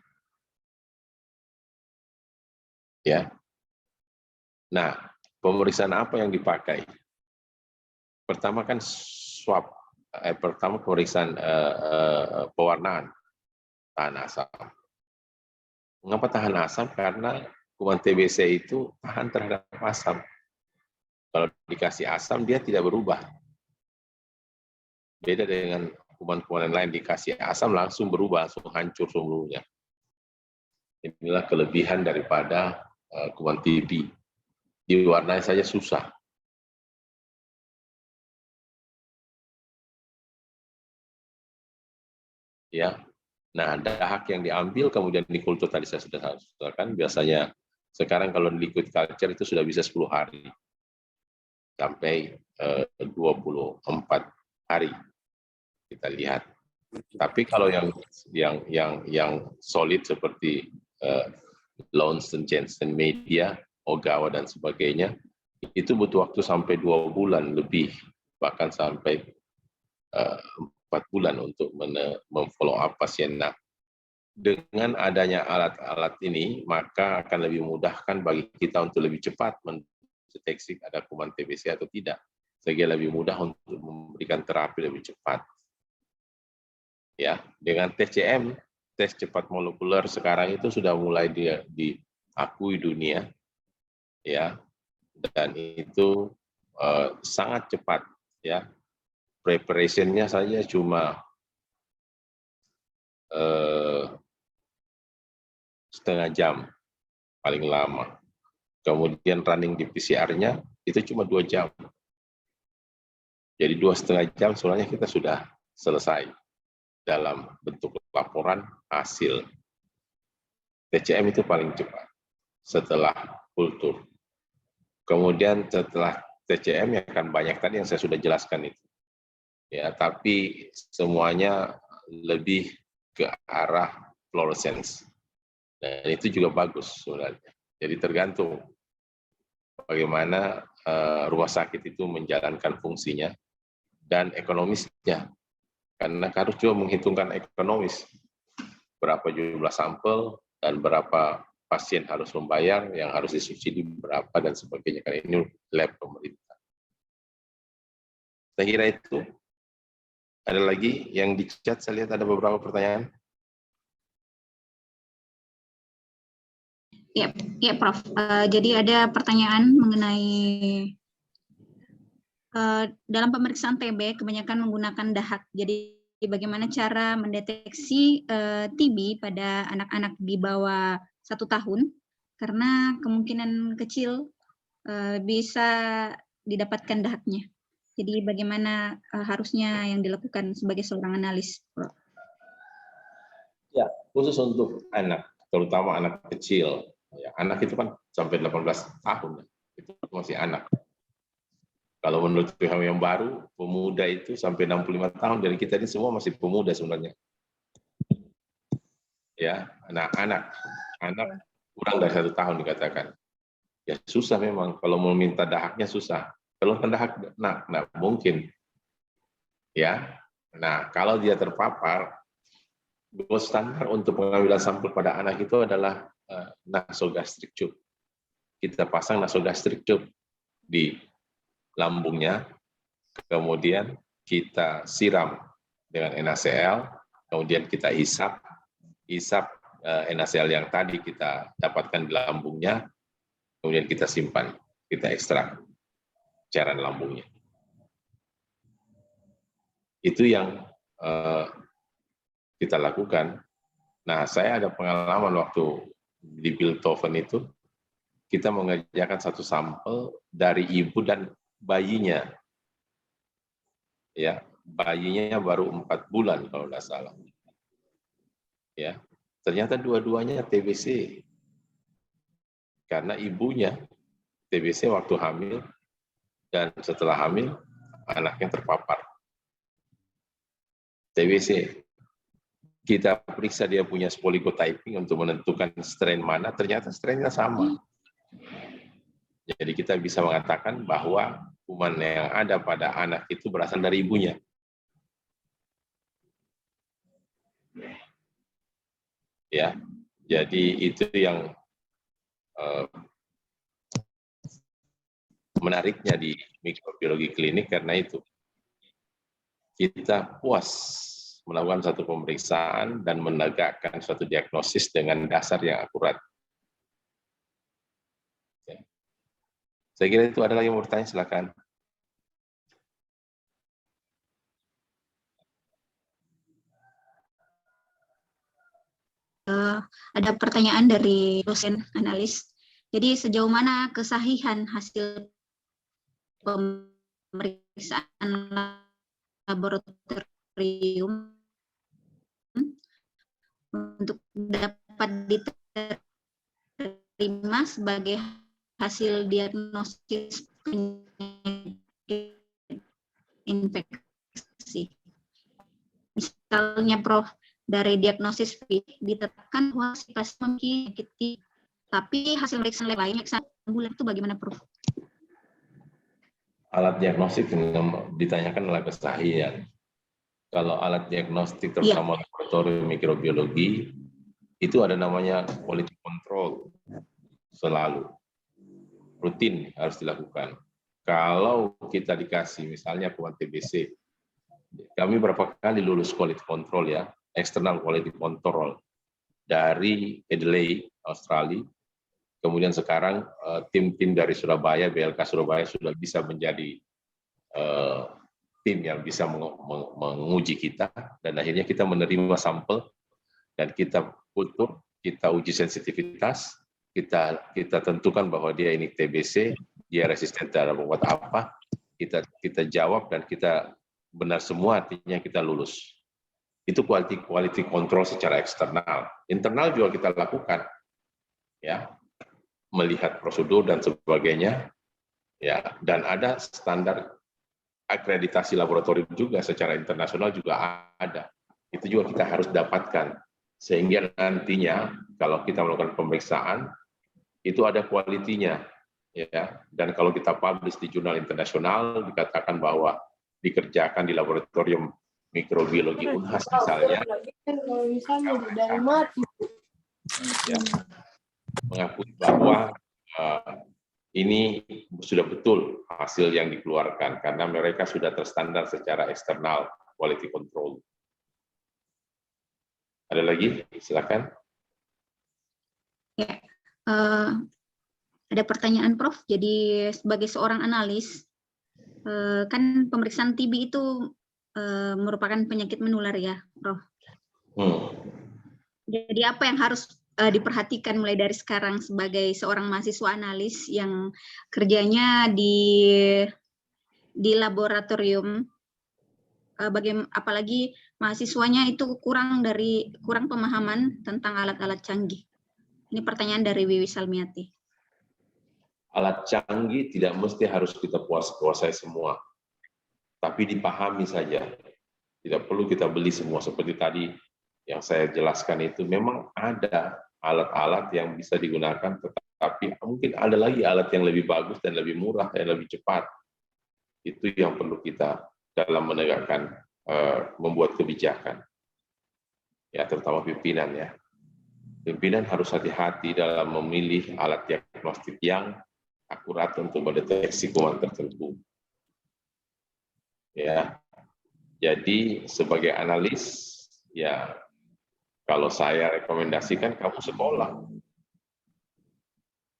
Ya. Nah, pemeriksaan apa yang dipakai? Pertama kan swab. Pertama pemeriksaan pewarnaan tahan asam. Mengapa tahan asam? Karena kuman TBC itu tahan terhadap asam. Kalau dikasih asam, dia tidak berubah. Beda dengan kuman-kuman lain, dikasih asam langsung berubah, langsung hancur seluruhnya. Inilah kelebihan daripada kuman TB. Diwarnai saja susah. Ya, nah dahak yang diambil kemudian dikultur tadi saya sudah katakan, biasanya sekarang kalau liquid culture itu sudah bisa 10 hari. Sampai 24 hari kita lihat. Tapi kalau yang solid seperti Lonson, Jensen, Media, Ogawa dan sebagainya, itu butuh waktu sampai 2 bulan lebih, bahkan sampai 4 bulan untuk memfollow up pasien. Nah, dengan adanya alat-alat ini, maka akan lebih memudahkan bagi kita untuk lebih cepat deteksi ada kuman TBC atau tidak, sehingga lebih mudah untuk memberikan terapi lebih cepat. Ya, dengan TCM, tes cepat molekuler sekarang itu sudah mulai diakui dunia, ya, dan itu sangat cepat, ya. Preparation-nya saja cuma setengah jam paling lama. Kemudian running di PCR-nya itu cuma 2 jam. Jadi 2,5 jam sebenarnya kita sudah selesai dalam bentuk laporan hasil. TCM itu paling cepat setelah kultur. Kemudian setelah TCM ya kan banyak tadi yang saya sudah jelaskan itu. Ya, tapi semuanya lebih ke arah fluorescence. Dan itu juga bagus sebenarnya. Jadi tergantung bagaimana rumah sakit itu menjalankan fungsinya dan ekonomisnya. Karena harus juga menghitungkan ekonomis. Berapa jumlah sampel dan berapa pasien harus membayar, yang harus disubsidi berapa dan sebagainya. Karena ini lab pemerintah. Saya kira itu. Ada lagi yang di chat, saya lihat ada beberapa pertanyaan. Ya, Prof. Jadi ada pertanyaan mengenai dalam pemeriksaan TB kebanyakan menggunakan dahak. Jadi bagaimana cara mendeteksi TB pada anak-anak di bawah 1 tahun? Karena kemungkinan kecil bisa didapatkan dahaknya. Jadi bagaimana harusnya yang dilakukan sebagai seorang analis, Prof? Ya, khusus untuk anak, terutama anak kecil. Ya, anak itu kan sampai 18 tahun, itu masih anak. Kalau menurut WHO yang baru, pemuda itu sampai 65 tahun, dari kita ini semua masih pemuda sebenarnya. Ya, anak kurang dari 1 tahun dikatakan. Ya susah memang, kalau mau minta dahaknya susah. Kalau dahak, nah mungkin. Ya, nah kalau dia terpapar, gold standar untuk pengambilan sampel pada anak itu adalah nasogastric tube. Kita pasang nasogastric tube di lambungnya, kemudian kita siram dengan NaCl, kemudian kita hisap NaCl yang tadi kita dapatkan di lambungnya, kemudian kita simpan, kita ekstrak cairan lambungnya. Itu yang kita lakukan. Nah, saya ada pengalaman waktu di Bilthoven itu, kita mengerjakan 1 sampel dari ibu dan bayinya. Ya, bayinya baru 4 bulan kalau tidak salah. Ya, ternyata dua-duanya TBC. Karena ibunya TBC waktu hamil dan setelah hamil anaknya terpapar TBC. Kita periksa dia punya spoligotyping untuk menentukan strain mana, ternyata strainnya sama. Jadi kita bisa mengatakan bahwa kuman yang ada pada anak itu berasal dari ibunya. Ya, jadi itu yang menariknya di mikrobiologi klinik, karena itu kita puas melakukan satu pemeriksaan dan menegakkan suatu diagnosis dengan dasar yang akurat. Ya. Saya kira itu. Ada lagi yang mau bertanya, silakan. Ada pertanyaan dari dosen analis. Jadi sejauh mana kesahihan hasil pemeriksaan laboratorium untuk dapat diterima sebagai hasil diagnosis penyakit infeksi. Misalnya, Prof, dari diagnosis ditetapkan bahwa si pasien memiliki penyakit, tapi hasil pemeriksaan lainnya bulan itu bagaimana, Prof? Alat diagnostik ditanyakan adalah kesahihan. Kalau alat diagnostik terutama laboratorium mikrobiologi itu ada namanya quality control selalu. rutin harus dilakukan. Kalau kita dikasih misalnya kuman TBC, kami berapa kali lulus quality control ya, external quality control dari Adelaide, Australia. Kemudian sekarang tim-tim dari Surabaya, BLK Surabaya sudah bisa menjadi tim yang bisa menguji kita, dan akhirnya kita menerima sampel dan kita putur, kita uji sensitivitas, kita tentukan bahwa dia ini TBC, dia resisten terhadap obat apa, kita jawab dan kita benar semua, artinya kita lulus. Itu quality control secara eksternal. Internal juga kita lakukan, ya, melihat prosedur dan sebagainya, ya, dan ada standar akreditasi laboratorium juga secara internasional juga ada. Itu juga kita harus dapatkan, sehingga nantinya kalau kita melakukan pemeriksaan itu ada kualitinya, ya. Dan kalau kita publish di jurnal internasional dikatakan bahwa dikerjakan di laboratorium mikrobiologi Unhas misalnya, ya, mengakui bahwa ini sudah betul hasil yang dikeluarkan karena mereka sudah terstandar secara eksternal quality control. Ada lagi? Silakan. Ya, ada pertanyaan Prof. Jadi sebagai seorang analis, kan pemeriksaan TB itu merupakan penyakit menular ya, Prof. Jadi apa yang harus diperhatikan mulai dari sekarang sebagai seorang mahasiswa analis yang kerjanya di laboratorium, apalagi mahasiswanya itu kurang pemahaman tentang alat-alat canggih. Ini pertanyaan dari Wiwi Salmiati. Alat canggih tidak mesti harus kita kuasai semua, tapi dipahami saja. Tidak perlu kita beli semua. Seperti tadi yang saya jelaskan itu, memang ada alat-alat yang bisa digunakan, tetapi mungkin ada lagi alat yang lebih bagus dan lebih murah dan lebih cepat. Itu yang perlu kita dalam menegakkan, membuat kebijakan. Ya, terutama pimpinan ya. Pimpinan harus hati-hati dalam memilih alat diagnostik yang akurat untuk mendeteksi kuman tertentu. Ya, jadi sebagai analis, ya kalau saya rekomendasikan kamu sekolah.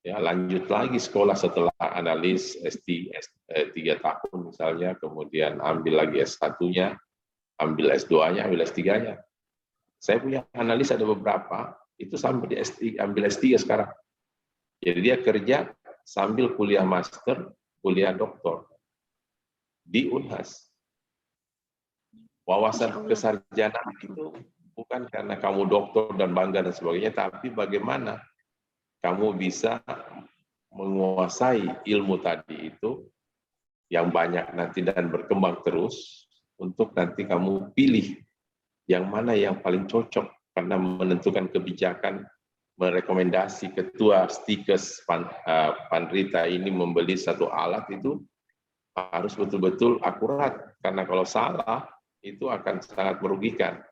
Ya, lanjut lagi sekolah setelah analis S3 tahun misalnya, kemudian ambil lagi S1-nya, ambil S2-nya, ambil S3-nya. Saya punya analis ada beberapa, itu sampai di S3, ambil S3 sekarang. Jadi dia kerja sambil kuliah master, kuliah doktor di Unhas. Wawasan kesarjanaan itu bukan karena kamu doktor dan bangga dan sebagainya, tapi bagaimana kamu bisa menguasai ilmu tadi itu yang banyak nanti dan berkembang terus, untuk nanti kamu pilih yang mana yang paling cocok, karena menentukan kebijakan, merekomendasi ketua Stikes Panrita ini membeli satu alat itu harus betul-betul akurat, karena kalau salah itu akan sangat merugikan.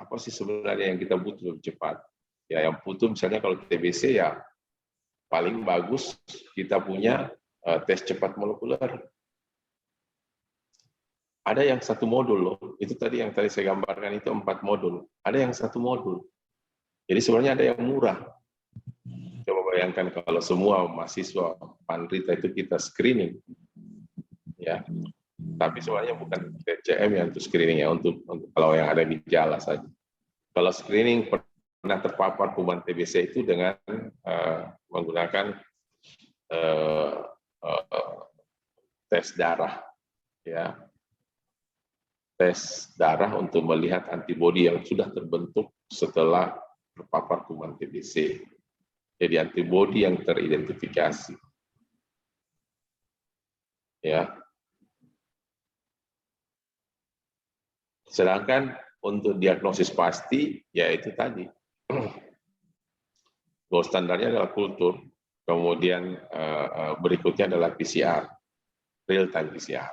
Apa sih sebenarnya yang kita butuh lebih cepat? Ya, yang butuh misalnya kalau TBC ya paling bagus kita punya tes cepat molekuler. Ada yang satu modul loh, itu tadi yang tadi saya gambarkan itu 4 modul. Ada yang satu modul. Jadi sebenarnya ada yang murah. Coba bayangkan kalau semua mahasiswa Panrita itu kita screening, ya. Tapi sebenarnya bukan TCM yang untuk screening ya, untuk kalau yang ada gejala saja. Kalau screening pernah terpapar kuman TBC itu dengan menggunakan tes darah, ya. Tes darah untuk melihat antibodi yang sudah terbentuk setelah terpapar kuman TBC. Jadi antibodi yang teridentifikasi. Ya. Sedangkan untuk diagnosis pasti, yaitu tadi. Gold standarnya adalah kultur, kemudian berikutnya adalah PCR, real time PCR.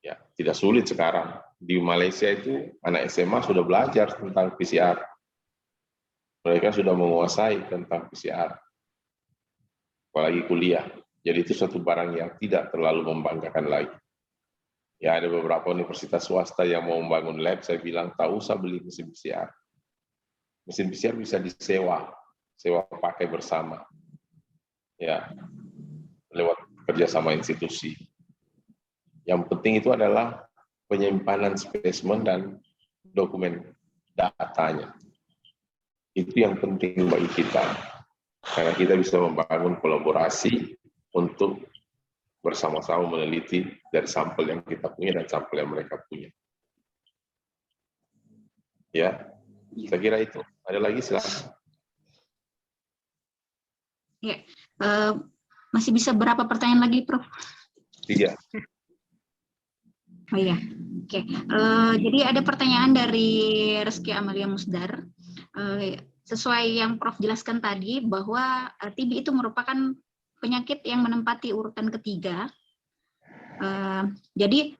Ya, tidak sulit sekarang. Di Malaysia itu anak SMA sudah belajar tentang PCR. Mereka sudah menguasai tentang PCR. apalagi kuliah. Jadi itu suatu barang yang tidak terlalu membanggakan lagi. Ya, ada beberapa universitas swasta yang mau membangun lab, saya bilang tak usah beli mesin PCR. Mesin PCR bisa disewa, sewa pakai bersama. Ya, lewat kerjasama institusi. Yang penting itu adalah penyimpanan spesimen dan dokumen datanya. Itu yang penting bagi kita. Karena kita bisa membangun kolaborasi untuk bersama-sama meneliti dari sampel yang kita punya dan sampel yang mereka punya. Ya, saya kira itu. Ada lagi, silakan. Ya, masih bisa berapa pertanyaan lagi, Prof? 3. Oh iya, oke. Jadi ada pertanyaan dari Reski Amalia Musdar. Sesuai yang Prof jelaskan tadi, bahwa TB itu merupakan penyakit yang menempati urutan ketiga. Jadi,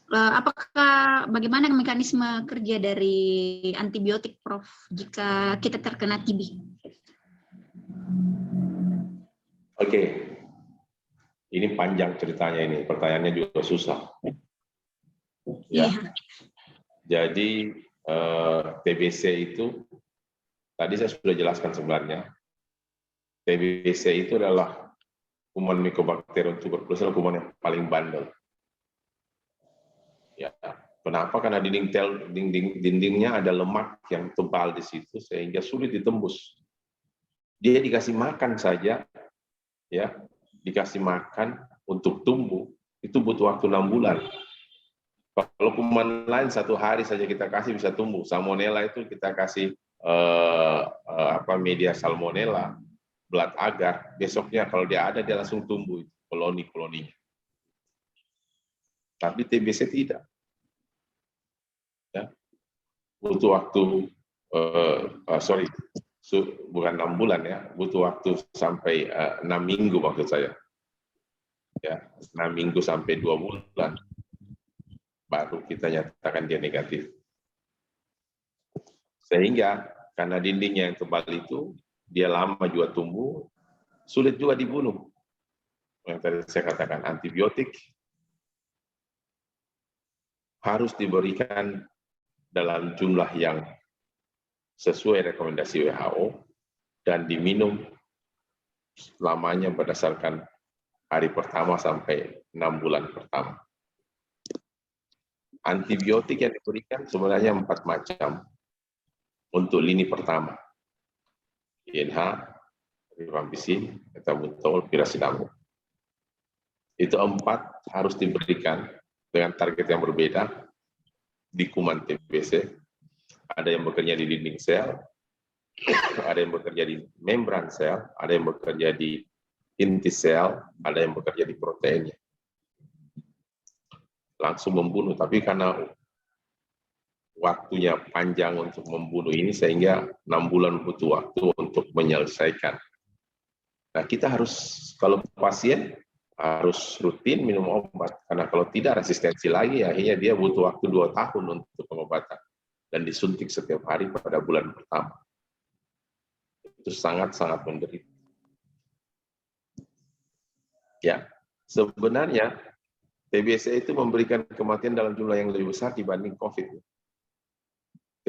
apakah bagaimana mekanisme kerja dari antibiotik, Prof, jika kita terkena TB? Oke. Ini panjang ceritanya ini, pertanyaannya juga susah. Ya. Jadi TBC itu tadi saya sudah jelaskan sebenarnya. TBC itu adalah kuman Mycobacterium tuberculosis, kuman yang paling bandel. Ya, kenapa? Karena dindingnya ada lemak yang tebal di situ sehingga sulit ditembus. Dia dikasih makan saja, ya, dikasih makan untuk tumbuh itu butuh waktu 6 bulan. Kalau kuman lain 1 hari saja kita kasih bisa tumbuh. Salmonella itu kita kasih media salmonella, blood agar, besoknya kalau dia ada dia langsung tumbuh koloni-koloninya. Tapi TBC tidak. Ya. Butuh waktu bukan 6 bulan ya, butuh waktu sampai 6 minggu maksud saya. Ya, 6 minggu sampai 2 bulan baru kita nyatakan dia negatif. Sehingga karena dindingnya yang tebal itu, dia lama juga tumbuh, sulit juga dibunuh. Yang tadi saya katakan, antibiotik harus diberikan dalam jumlah yang sesuai rekomendasi WHO dan diminum lamanya berdasarkan hari pertama sampai 6 bulan pertama. Antibiotik yang diberikan sebenarnya 4 macam untuk lini pertama. INH, rifampicin, ethambutol, pirasidamol. Itu 4 harus diberikan dengan target yang berbeda di kuman TBC. Ada yang bekerja di dinding sel, ada yang bekerja di membran sel, ada yang bekerja di inti sel, ada yang bekerja di proteinnya. Langsung membunuh, tapi karena waktunya panjang untuk membunuh ini sehingga 6 bulan butuh waktu untuk menyelesaikan. Nah, kita harus, kalau pasien harus rutin minum obat, karena kalau tidak resistensi lagi, akhirnya dia butuh waktu 2 tahun untuk pengobatan dan disuntik setiap hari pada bulan pertama. Itu sangat-sangat menderita. Ya, sebenarnya TBC itu memberikan kematian dalam jumlah yang lebih besar dibanding COVID.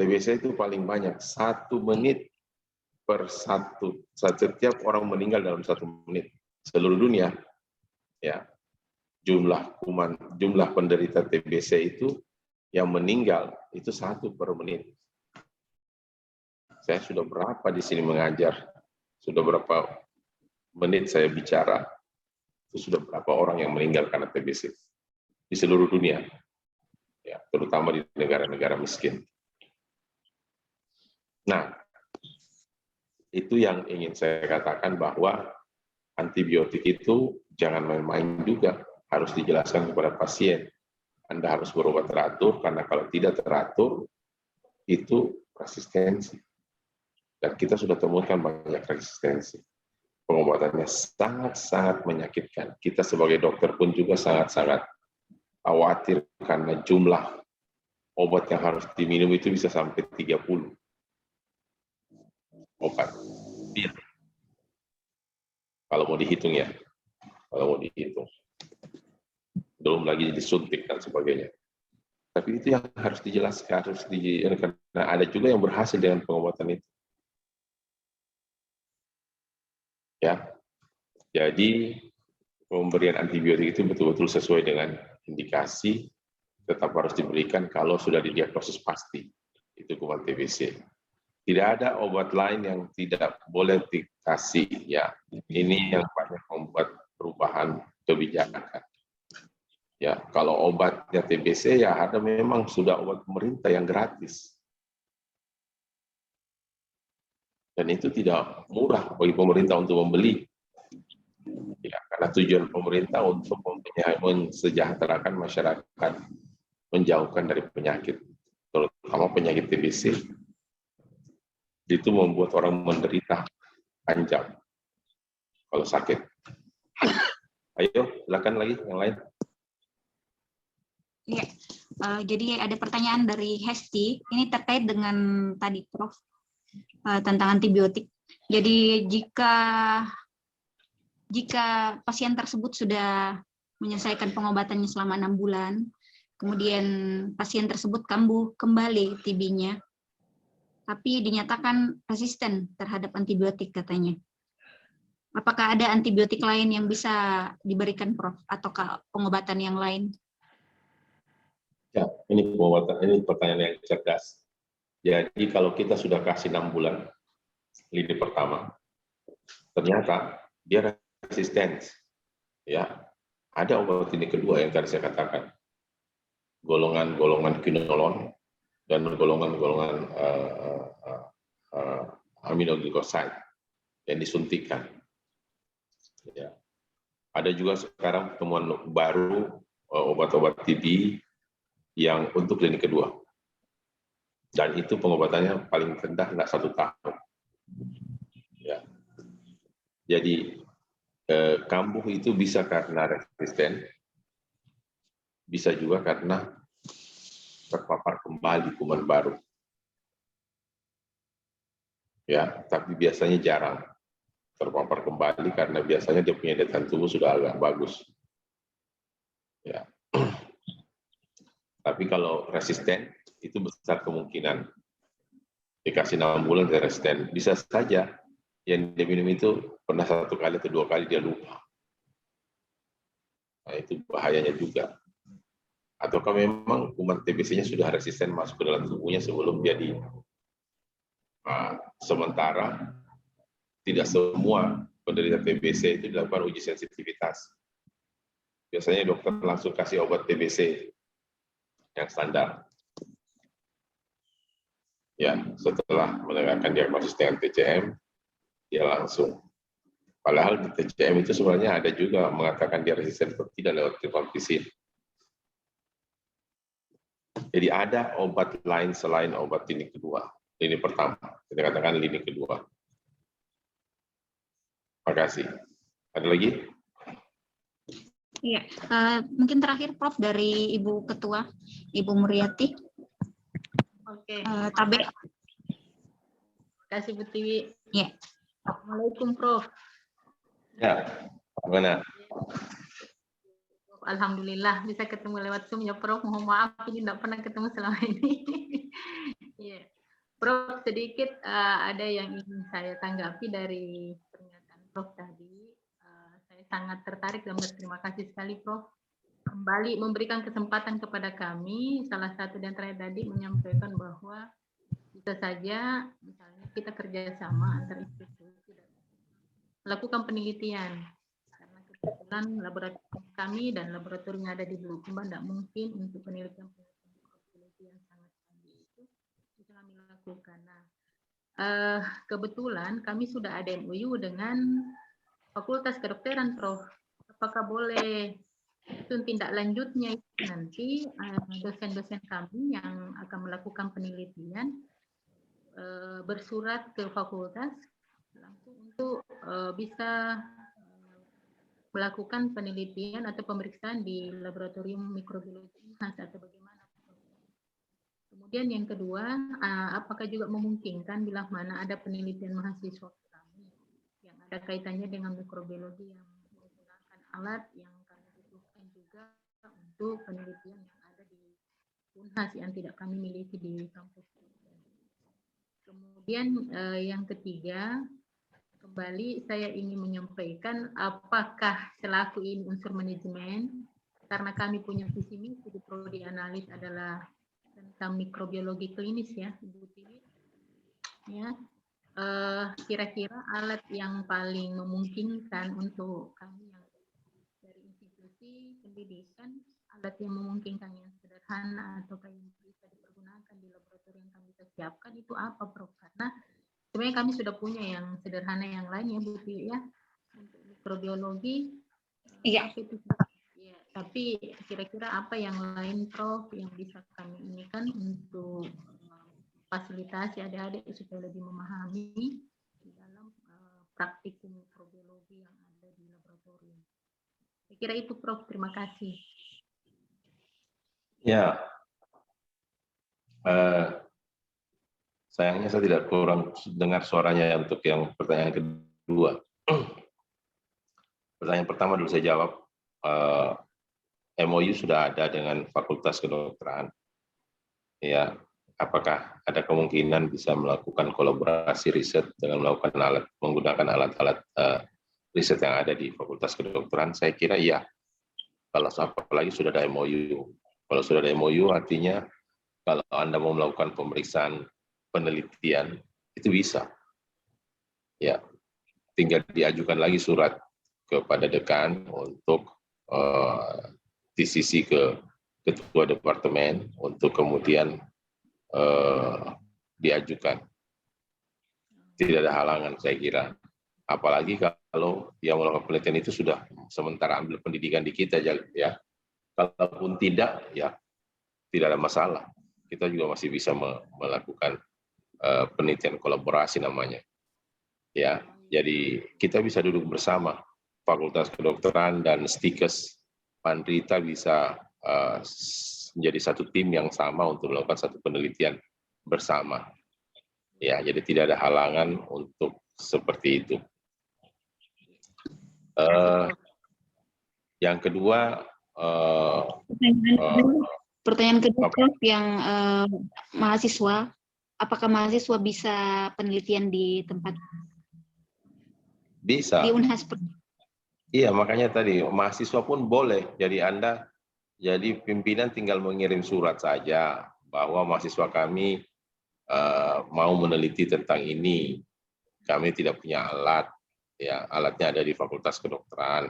TBC itu paling banyak, 1 menit per setiap orang meninggal dalam 1 menit. Seluruh dunia, ya, jumlah penderita TBC itu yang meninggal itu 1 per menit. Saya sudah berapa di sini mengajar, sudah berapa menit saya bicara, itu sudah berapa orang yang meninggal karena TBC di seluruh dunia, ya, terutama di negara-negara miskin. Nah, itu yang ingin saya katakan, bahwa antibiotik itu jangan main-main juga, harus dijelaskan kepada pasien. Anda harus berobat teratur, karena kalau tidak teratur, itu resistensi. Dan kita sudah temukan banyak resistensi. Pengobatannya sangat-sangat menyakitkan. Kita sebagai dokter pun juga sangat-sangat khawatir, karena jumlah obat yang harus diminum itu bisa sampai 30 obat. Kalau mau dihitung ya, kalau mau dihitung. Belum lagi disuntik dan sebagainya. Tapi itu yang harus dijelaskan, karena ada juga yang berhasil dengan pengobatan itu. Ya, jadi pemberian antibiotik itu betul-betul sesuai dengan indikasi, tetap harus diberikan kalau sudah didiagnosis pasti itu kuman TBC. Tidak ada obat lain yang tidak boleh dikasih. Ya, ini yang banyak membuat perubahan kebijakan. Ya, kalau obatnya TBC ya ada memang sudah obat pemerintah yang gratis. Dan itu tidak murah bagi pemerintah untuk membeli. Ya, karena tujuan pemerintah untuk mensejahterakan masyarakat, menjauhkan dari penyakit, terutama penyakit TBC. Itu membuat orang menderita panjang kalau sakit. Ayo, silakan lagi yang lain. Iya, jadi ada pertanyaan dari Hesti. Ini terkait dengan tadi Prof tentang antibiotik. Jadi jika pasien tersebut sudah menyelesaikan pengobatannya selama 6 bulan, kemudian pasien tersebut kambuh kembali TB-nya, tapi dinyatakan resisten terhadap antibiotik katanya. Apakah ada antibiotik lain yang bisa diberikan, Prof, atau pengobatan yang lain? Ya, ini pengobatan, ini pertanyaan yang cerdas. Jadi kalau kita sudah kasih 6 bulan lini pertama, ternyata dia resisten. Ya, ada obat lini kedua yang tadi saya katakan, golongan-golongan quinolone dan golongan-golongan aminoglycoside yang disuntikan. Ya. Ada juga sekarang temuan baru obat-obat TB yang untuk lini kedua. Dan itu pengobatannya paling rendah nggak 1 tahun. Ya. Jadi kambuh itu bisa karena resisten, bisa juga karena terpapar kembali kuman baru. Ya, tapi biasanya jarang terpapar kembali karena biasanya dia punya daya tahan tubuh sudah agak bagus. Ya. Tapi kalau resisten itu besar kemungkinan dikasih 6 bulan dia resisten. Bisa saja yang dia minum itu pernah 1 kali atau 2 kali dia lupa. Nah, itu bahayanya juga. Ataukah memang kuman TBC-nya sudah resisten masuk ke dalam tubuhnya sebelum jadi sementara tidak semua penderita TBC itu dilakukan uji sensitivitas. Biasanya dokter langsung kasih obat TBC yang standar. Ya, setelah menegakkan diagnosis dengan TCM, dia langsung. Padahal di TCM itu sebenarnya ada juga mengatakan dia resisten atau tidak lewat rifampicin. Jadi ada obat lain selain obat lini kedua, lini pertama. Kita katakan lini kedua. Terima kasih. Ada lagi? Iya, mungkin terakhir Prof dari Ibu Ketua, Ibu Muriati. Oke. Tabe. Terima kasih Bu Tiwi. Ya. Assalamualaikum Prof. Ya, bagaimana? Alhamdulillah bisa ketemu lewat Zoom ya Prof. Mohon maaf ini tidak pernah ketemu selama ini. Ya. Prof, sedikit ada yang ingin saya tanggapi dari pernyataan Prof tadi. Saya sangat tertarik dan berterima kasih sekali Prof. Kembali memberikan kesempatan kepada kami, salah satu dan terakhir tadi menyampaikan bahwa bisa saja misalnya kita kerjasama antar institusi dan melakukan penelitian. Karena kebetulan laboratorium kami dan laboratorium yang ada di Bulukumba tidak mungkin untuk penelitian yang sangat tinggi itu bisa kami lakukan. Nah, kebetulan kami sudah ada MOU dengan Fakultas Kedokteran, Prof. Apakah boleh itu tindak lanjutnya itu nanti dosen-dosen kami yang akan melakukan penelitian bersurat ke fakultas langsung untuk bisa melakukan penelitian atau pemeriksaan di laboratorium mikrobiologi INHAS atau bagaimana? Kemudian yang kedua, apakah juga memungkinkan bila mana ada penelitian mahasiswa kami yang ada ada kaitannya dengan mikrobiologi yang menggunakan alat yang kami butuhkan juga untuk penelitian yang ada di Unhas yang tidak kami miliki di kampus. Kemudian yang ketiga, kembali saya ingin menyampaikan apakah selaku ini unsur manajemen, karena kami punya visi misi di prodi analis adalah tentang mikrobiologi klinis ya, Ibu Tiwi. Ya, kira-kira alat yang paling memungkinkan untuk kami yang dari institusi pendidikan, alat yang memungkinkan yang sederhana atau yang bisa dipergunakan di laboratorium yang kami siapkan itu apa, Prof? Karena sebenarnya kami sudah punya yang sederhana yang lain ya, Bu Tiwi ya, untuk mikrobiologi. Iya. Ya, tapi kira-kira apa yang lain, Prof, yang bisa kami ini kan untuk fasilitasi adik-adik supaya lebih memahami di dalam praktikum mikrobiologi yang ada di laboratorium. Saya kira itu, Prof. Terima kasih. Ya, sayangnya saya tidak kurang dengar suaranya untuk yang pertanyaan kedua. Pertanyaan pertama dulu saya jawab. MOU sudah ada dengan Fakultas Kedokteran. Ya, apakah ada kemungkinan bisa melakukan kolaborasi riset dengan menggunakan alat-alat riset yang ada di Fakultas Kedokteran? Saya kira iya. Kalau apalagi sudah ada MOU. Kalau sudah ada MOU artinya kalau Anda mau melakukan pemeriksaan penelitian itu bisa. Ya, tinggal diajukan lagi surat kepada dekan untuk DCC ke ketua departemen untuk kemudian diajukan. Tidak ada halangan saya kira. Apalagi kalau yang melakukan penelitian itu sudah sementara ambil pendidikan di kita ya. Kalaupun tidak ya tidak ada masalah. Kita juga masih bisa melakukan penelitian kolaborasi namanya. Ya, jadi kita bisa duduk bersama Fakultas Kedokteran dan Stikes Pandrita bisa menjadi satu tim yang sama untuk melakukan satu penelitian bersama. Ya, jadi tidak ada halangan untuk seperti itu. Yang kedua, pertanyaan kedua, Prof, yang mahasiswa, apakah mahasiswa bisa penelitian di tempat? Bisa. Di Unhas. Iya, makanya tadi mahasiswa pun boleh. Jadi pimpinan tinggal mengirim surat saja bahwa mahasiswa kami mau meneliti tentang ini. Kami tidak punya alat, ya alatnya ada di Fakultas Kedokteran.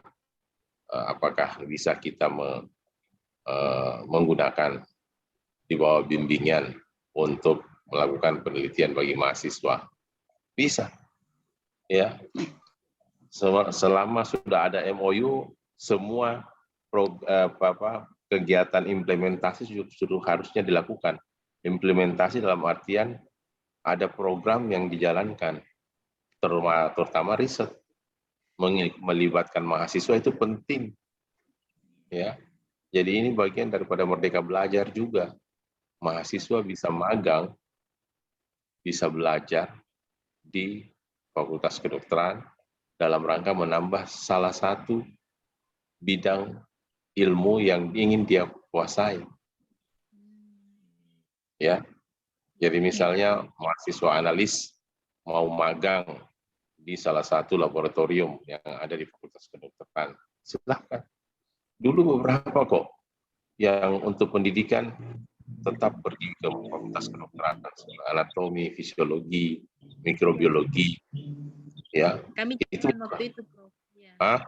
Apakah bisa kita menggunakan di bawah bimbingan untuk melakukan penelitian bagi mahasiswa? Bisa, ya. Selama sudah ada MOU, semua kegiatan implementasi sudah harusnya dilakukan. Implementasi dalam artian ada program yang dijalankan, terutama riset, melibatkan mahasiswa itu penting. Ya, jadi ini bagian daripada Merdeka Belajar juga. Mahasiswa bisa magang, bisa belajar di Fakultas Kedokteran dalam rangka menambah salah satu bidang ilmu yang ingin dia kuasai. Ya, jadi misalnya mahasiswa analis mau magang di salah satu laboratorium yang ada di Fakultas Kedokteran, silahkan. Dulu beberapa kok yang untuk pendidikan tetap pergi ke Fakultas Kedokteran, anatomi, fisiologi, mikrobiologi. Ya, kami itu waktu itu, Prof. Ya.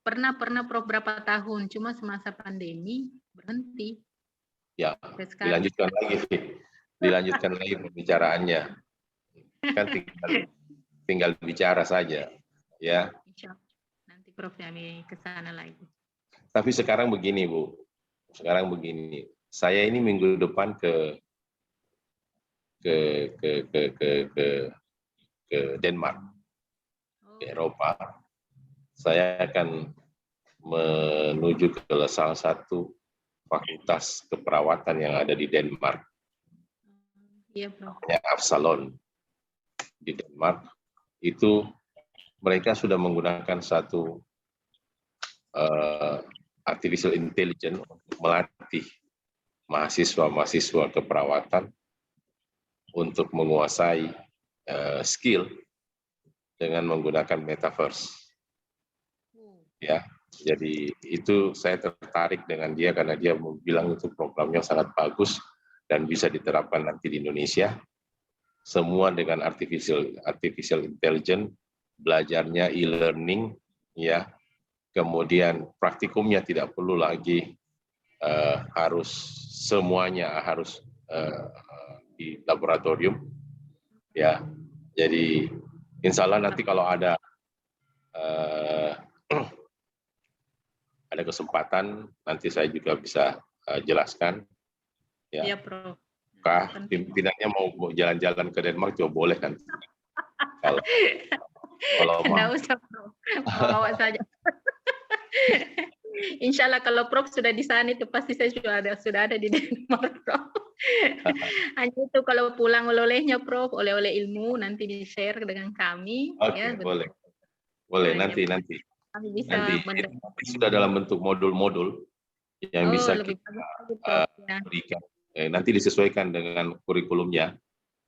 Pernah Prof berapa tahun, cuma semasa pandemi berhenti. Ya, dilanjutkan lagi pembicaraannya. Kan tinggal bicara saja, ya. Nanti Prof kami ke sana lagi. Tapi sekarang begini, Bu. Sekarang begini. Saya ini minggu depan ke Denmark, ke Eropa. Saya akan menuju ke salah satu fakultas keperawatan yang ada di Denmark. Iya, Prof. Namanya Absalon di Denmark. Itu mereka sudah menggunakan satu artificial intelligence untuk melatih mahasiswa-mahasiswa keperawatan untuk menguasai skill dengan menggunakan metaverse. Ya, jadi itu saya tertarik dengan dia karena dia bilang itu programnya sangat bagus dan bisa diterapkan nanti di Indonesia. Semua dengan artificial intelligence, belajarnya e-learning, ya. Kemudian praktikumnya tidak perlu lagi harus semuanya harus di laboratorium, ya. Jadi insya Allah nanti kalau ada ada kesempatan nanti saya juga bisa jelaskan. Ya. Iya, Prof. Pimpinannya mau jalan-jalan ke Denmark juga boleh kan? Kalau mau. Nggak usah, Prof. Bawa saja. Insya Allah kalau Prof sudah di sana itu pasti saya sudah ada di Denmark, Prof. Hanya itu kalau pulang oleh-olehnya, Prof, oleh-oleh ilmu nanti di-share dengan kami. Oke, Ya, boleh. Boleh, nanti. Kami bisa Nanti sudah dalam bentuk modul-modul yang bisa kita berikan. Nanti disesuaikan dengan kurikulumnya,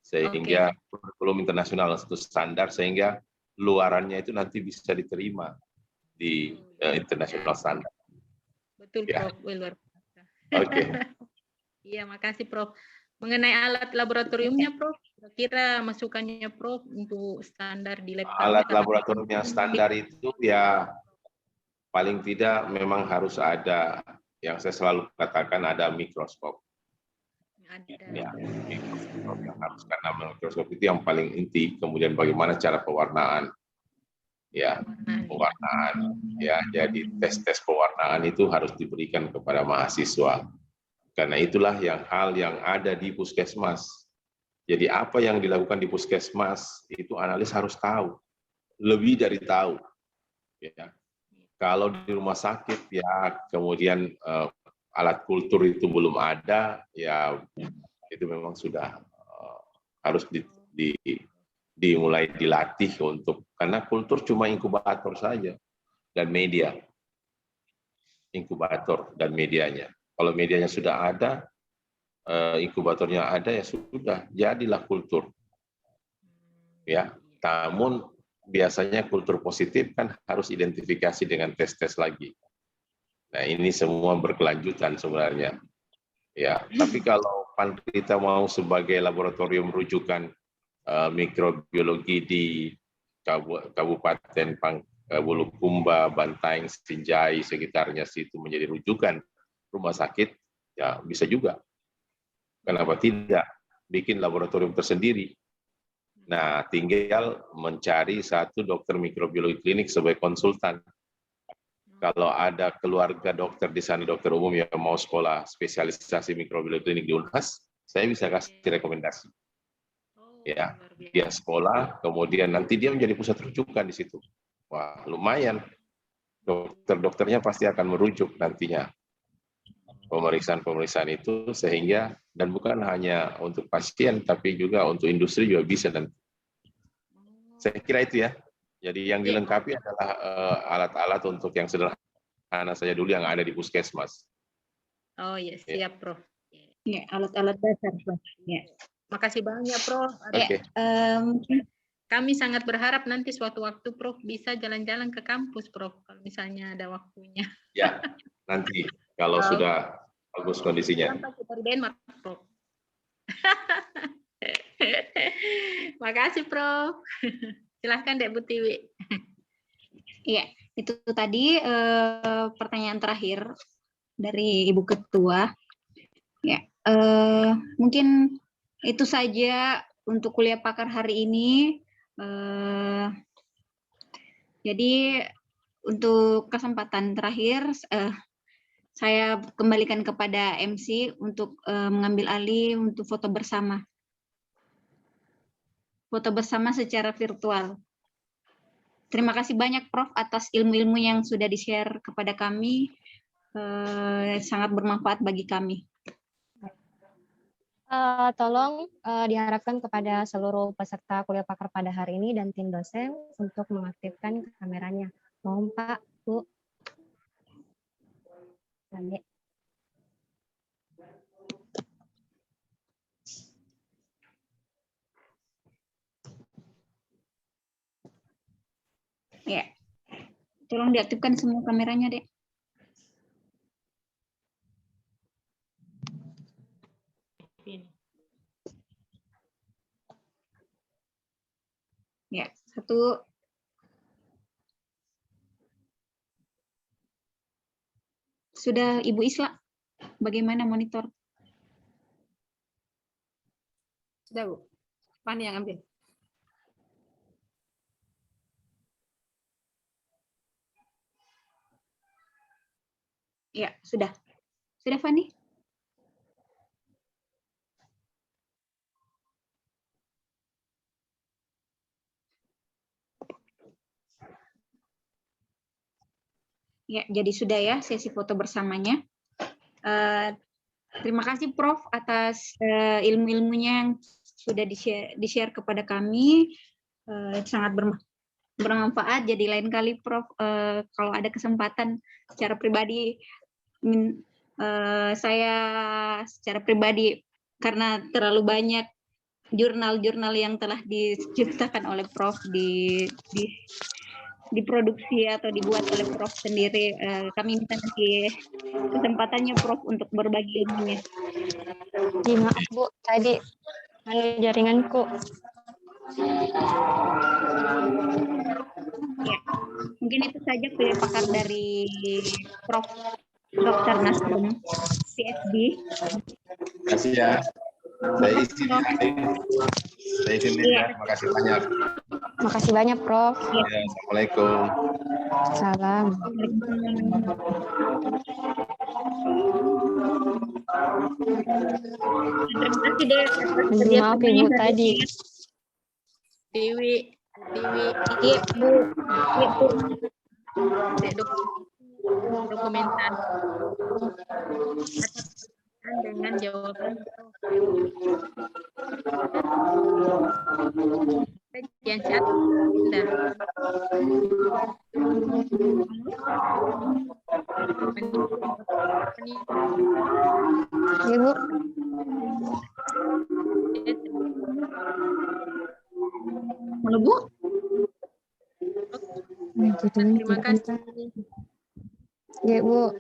sehingga kurikulum internasional satu standar, sehingga luarannya itu nanti bisa diterima di internasional standar. Betul, ya. Prof. Luar biasa. Oke. Iya, makasih, Prof. Mengenai alat laboratoriumnya, Prof, kira masukannya Prof untuk standar di lab. Alat laboratorium yang standar itu ya paling tidak memang harus ada, yang saya selalu katakan ada mikroskop. Ya, mikroskop yang harus, karena mikroskop itu yang paling inti. Kemudian bagaimana cara pewarnaan, ya, pewarnaan, ya. Jadi tes pewarnaan itu harus diberikan kepada mahasiswa. Karena itulah hal yang ada di puskesmas. Jadi apa yang dilakukan di puskesmas itu analis harus tahu, lebih dari tahu. Ya. Kalau di rumah sakit ya kemudian alat kultur itu belum ada, ya itu memang sudah harus dimulai dilatih untuk, karena kultur cuma inkubator saja dan media, inkubator dan medianya. Kalau medianya sudah ada, inkubatornya ada, ya sudah jadilah kultur. Ya, namun biasanya kultur positif kan harus identifikasi dengan tes-tes lagi. Nah, ini semua berkelanjutan sebenarnya. Ya, tapi kalau Panrita mau sebagai laboratorium rujukan mikrobiologi di Kabupaten Bulukumba, Bantaeng, Sinjai, sekitarnya situ menjadi rujukan rumah sakit, ya bisa juga. Kenapa tidak bikin laboratorium tersendiri? Nah, tinggal mencari satu dokter mikrobiologi klinik sebagai konsultan. Kalau ada keluarga dokter di sana, dokter umum yang mau sekolah spesialisasi mikrobiologi klinik di Unhas, saya bisa kasih rekomendasi. Ya, dia sekolah, kemudian nanti dia menjadi pusat rujukan di situ. Wah, lumayan. Dokter-dokternya pasti akan merujuk nantinya pemeriksaan-pemeriksaan itu, sehingga, dan bukan hanya untuk pasien, tapi juga untuk industri juga bisa. Dan saya kira itu ya. Jadi yang dilengkapi adalah alat-alat untuk yang sederhana saja dulu yang ada di puskesmas. Oh ya, siap, Prof. Ya, alat-alat dasar, Prof. Ya. Makasih banyak, Prof. Oke. Kami sangat berharap nanti suatu waktu Prof bisa jalan-jalan ke kampus, Prof, kalau misalnya ada waktunya. Ya, nanti kalau sudah bagus kondisinya. Sampai ke Denmark, Prof. Makasih, Prof. Silahkan, Dek Bu Tiwi. Iya, itu tadi pertanyaan terakhir dari Ibu Ketua. Ya, mungkin itu saja untuk kuliah pakar hari ini. Jadi untuk kesempatan terakhir, saya kembalikan kepada MC untuk mengambil alih untuk foto bersama. Foto bersama secara virtual. Terima kasih banyak Prof atas ilmu-ilmu yang sudah di-share kepada kami. Sangat bermanfaat bagi kami. tolong diharapkan kepada seluruh peserta kuliah pakar pada hari ini dan tim dosen untuk mengaktifkan kameranya. Mohon Pak, Bu. Adik. Ya, tolong diaktifkan semua kameranya, Dek. Ya, satu. Sudah Ibu Isla, bagaimana monitor? Sudah, Bu. Fani yang ambil. Ya, sudah. Sudah, Fani? Ya, jadi sudah ya sesi foto bersamanya. Terima kasih Prof atas ilmu-ilmunya yang sudah di-share kepada kami. Sangat bermanfaat. Jadi lain kali Prof kalau ada kesempatan secara pribadi saya secara pribadi karena terlalu banyak jurnal-jurnal yang telah diciptakan oleh Prof diproduksi atau dibuat oleh Prof sendiri. Kami minta nanti kesempatannya Prof untuk berbagi ilmunya. Maaf Bu, tadi jaringanku. Ya, mungkin itu saja kuliah pakar dari Prof. Dr. Nasrum, PhD. Terima kasih ya. Saya izin ya, Adik. Saya izin ya. Terima kasih banyak. Makasih banyak Prof. Ya, Assalamualaikum. Salam. Terima kasih Dek atas Maaf Ibu kerjasamanya tadi. Dewi. Iya Bu. Iya Bu. Dokumentasi dengan jawaban kajian chat. Ibu. Mana Bu? Terima kasih. Ya Bu.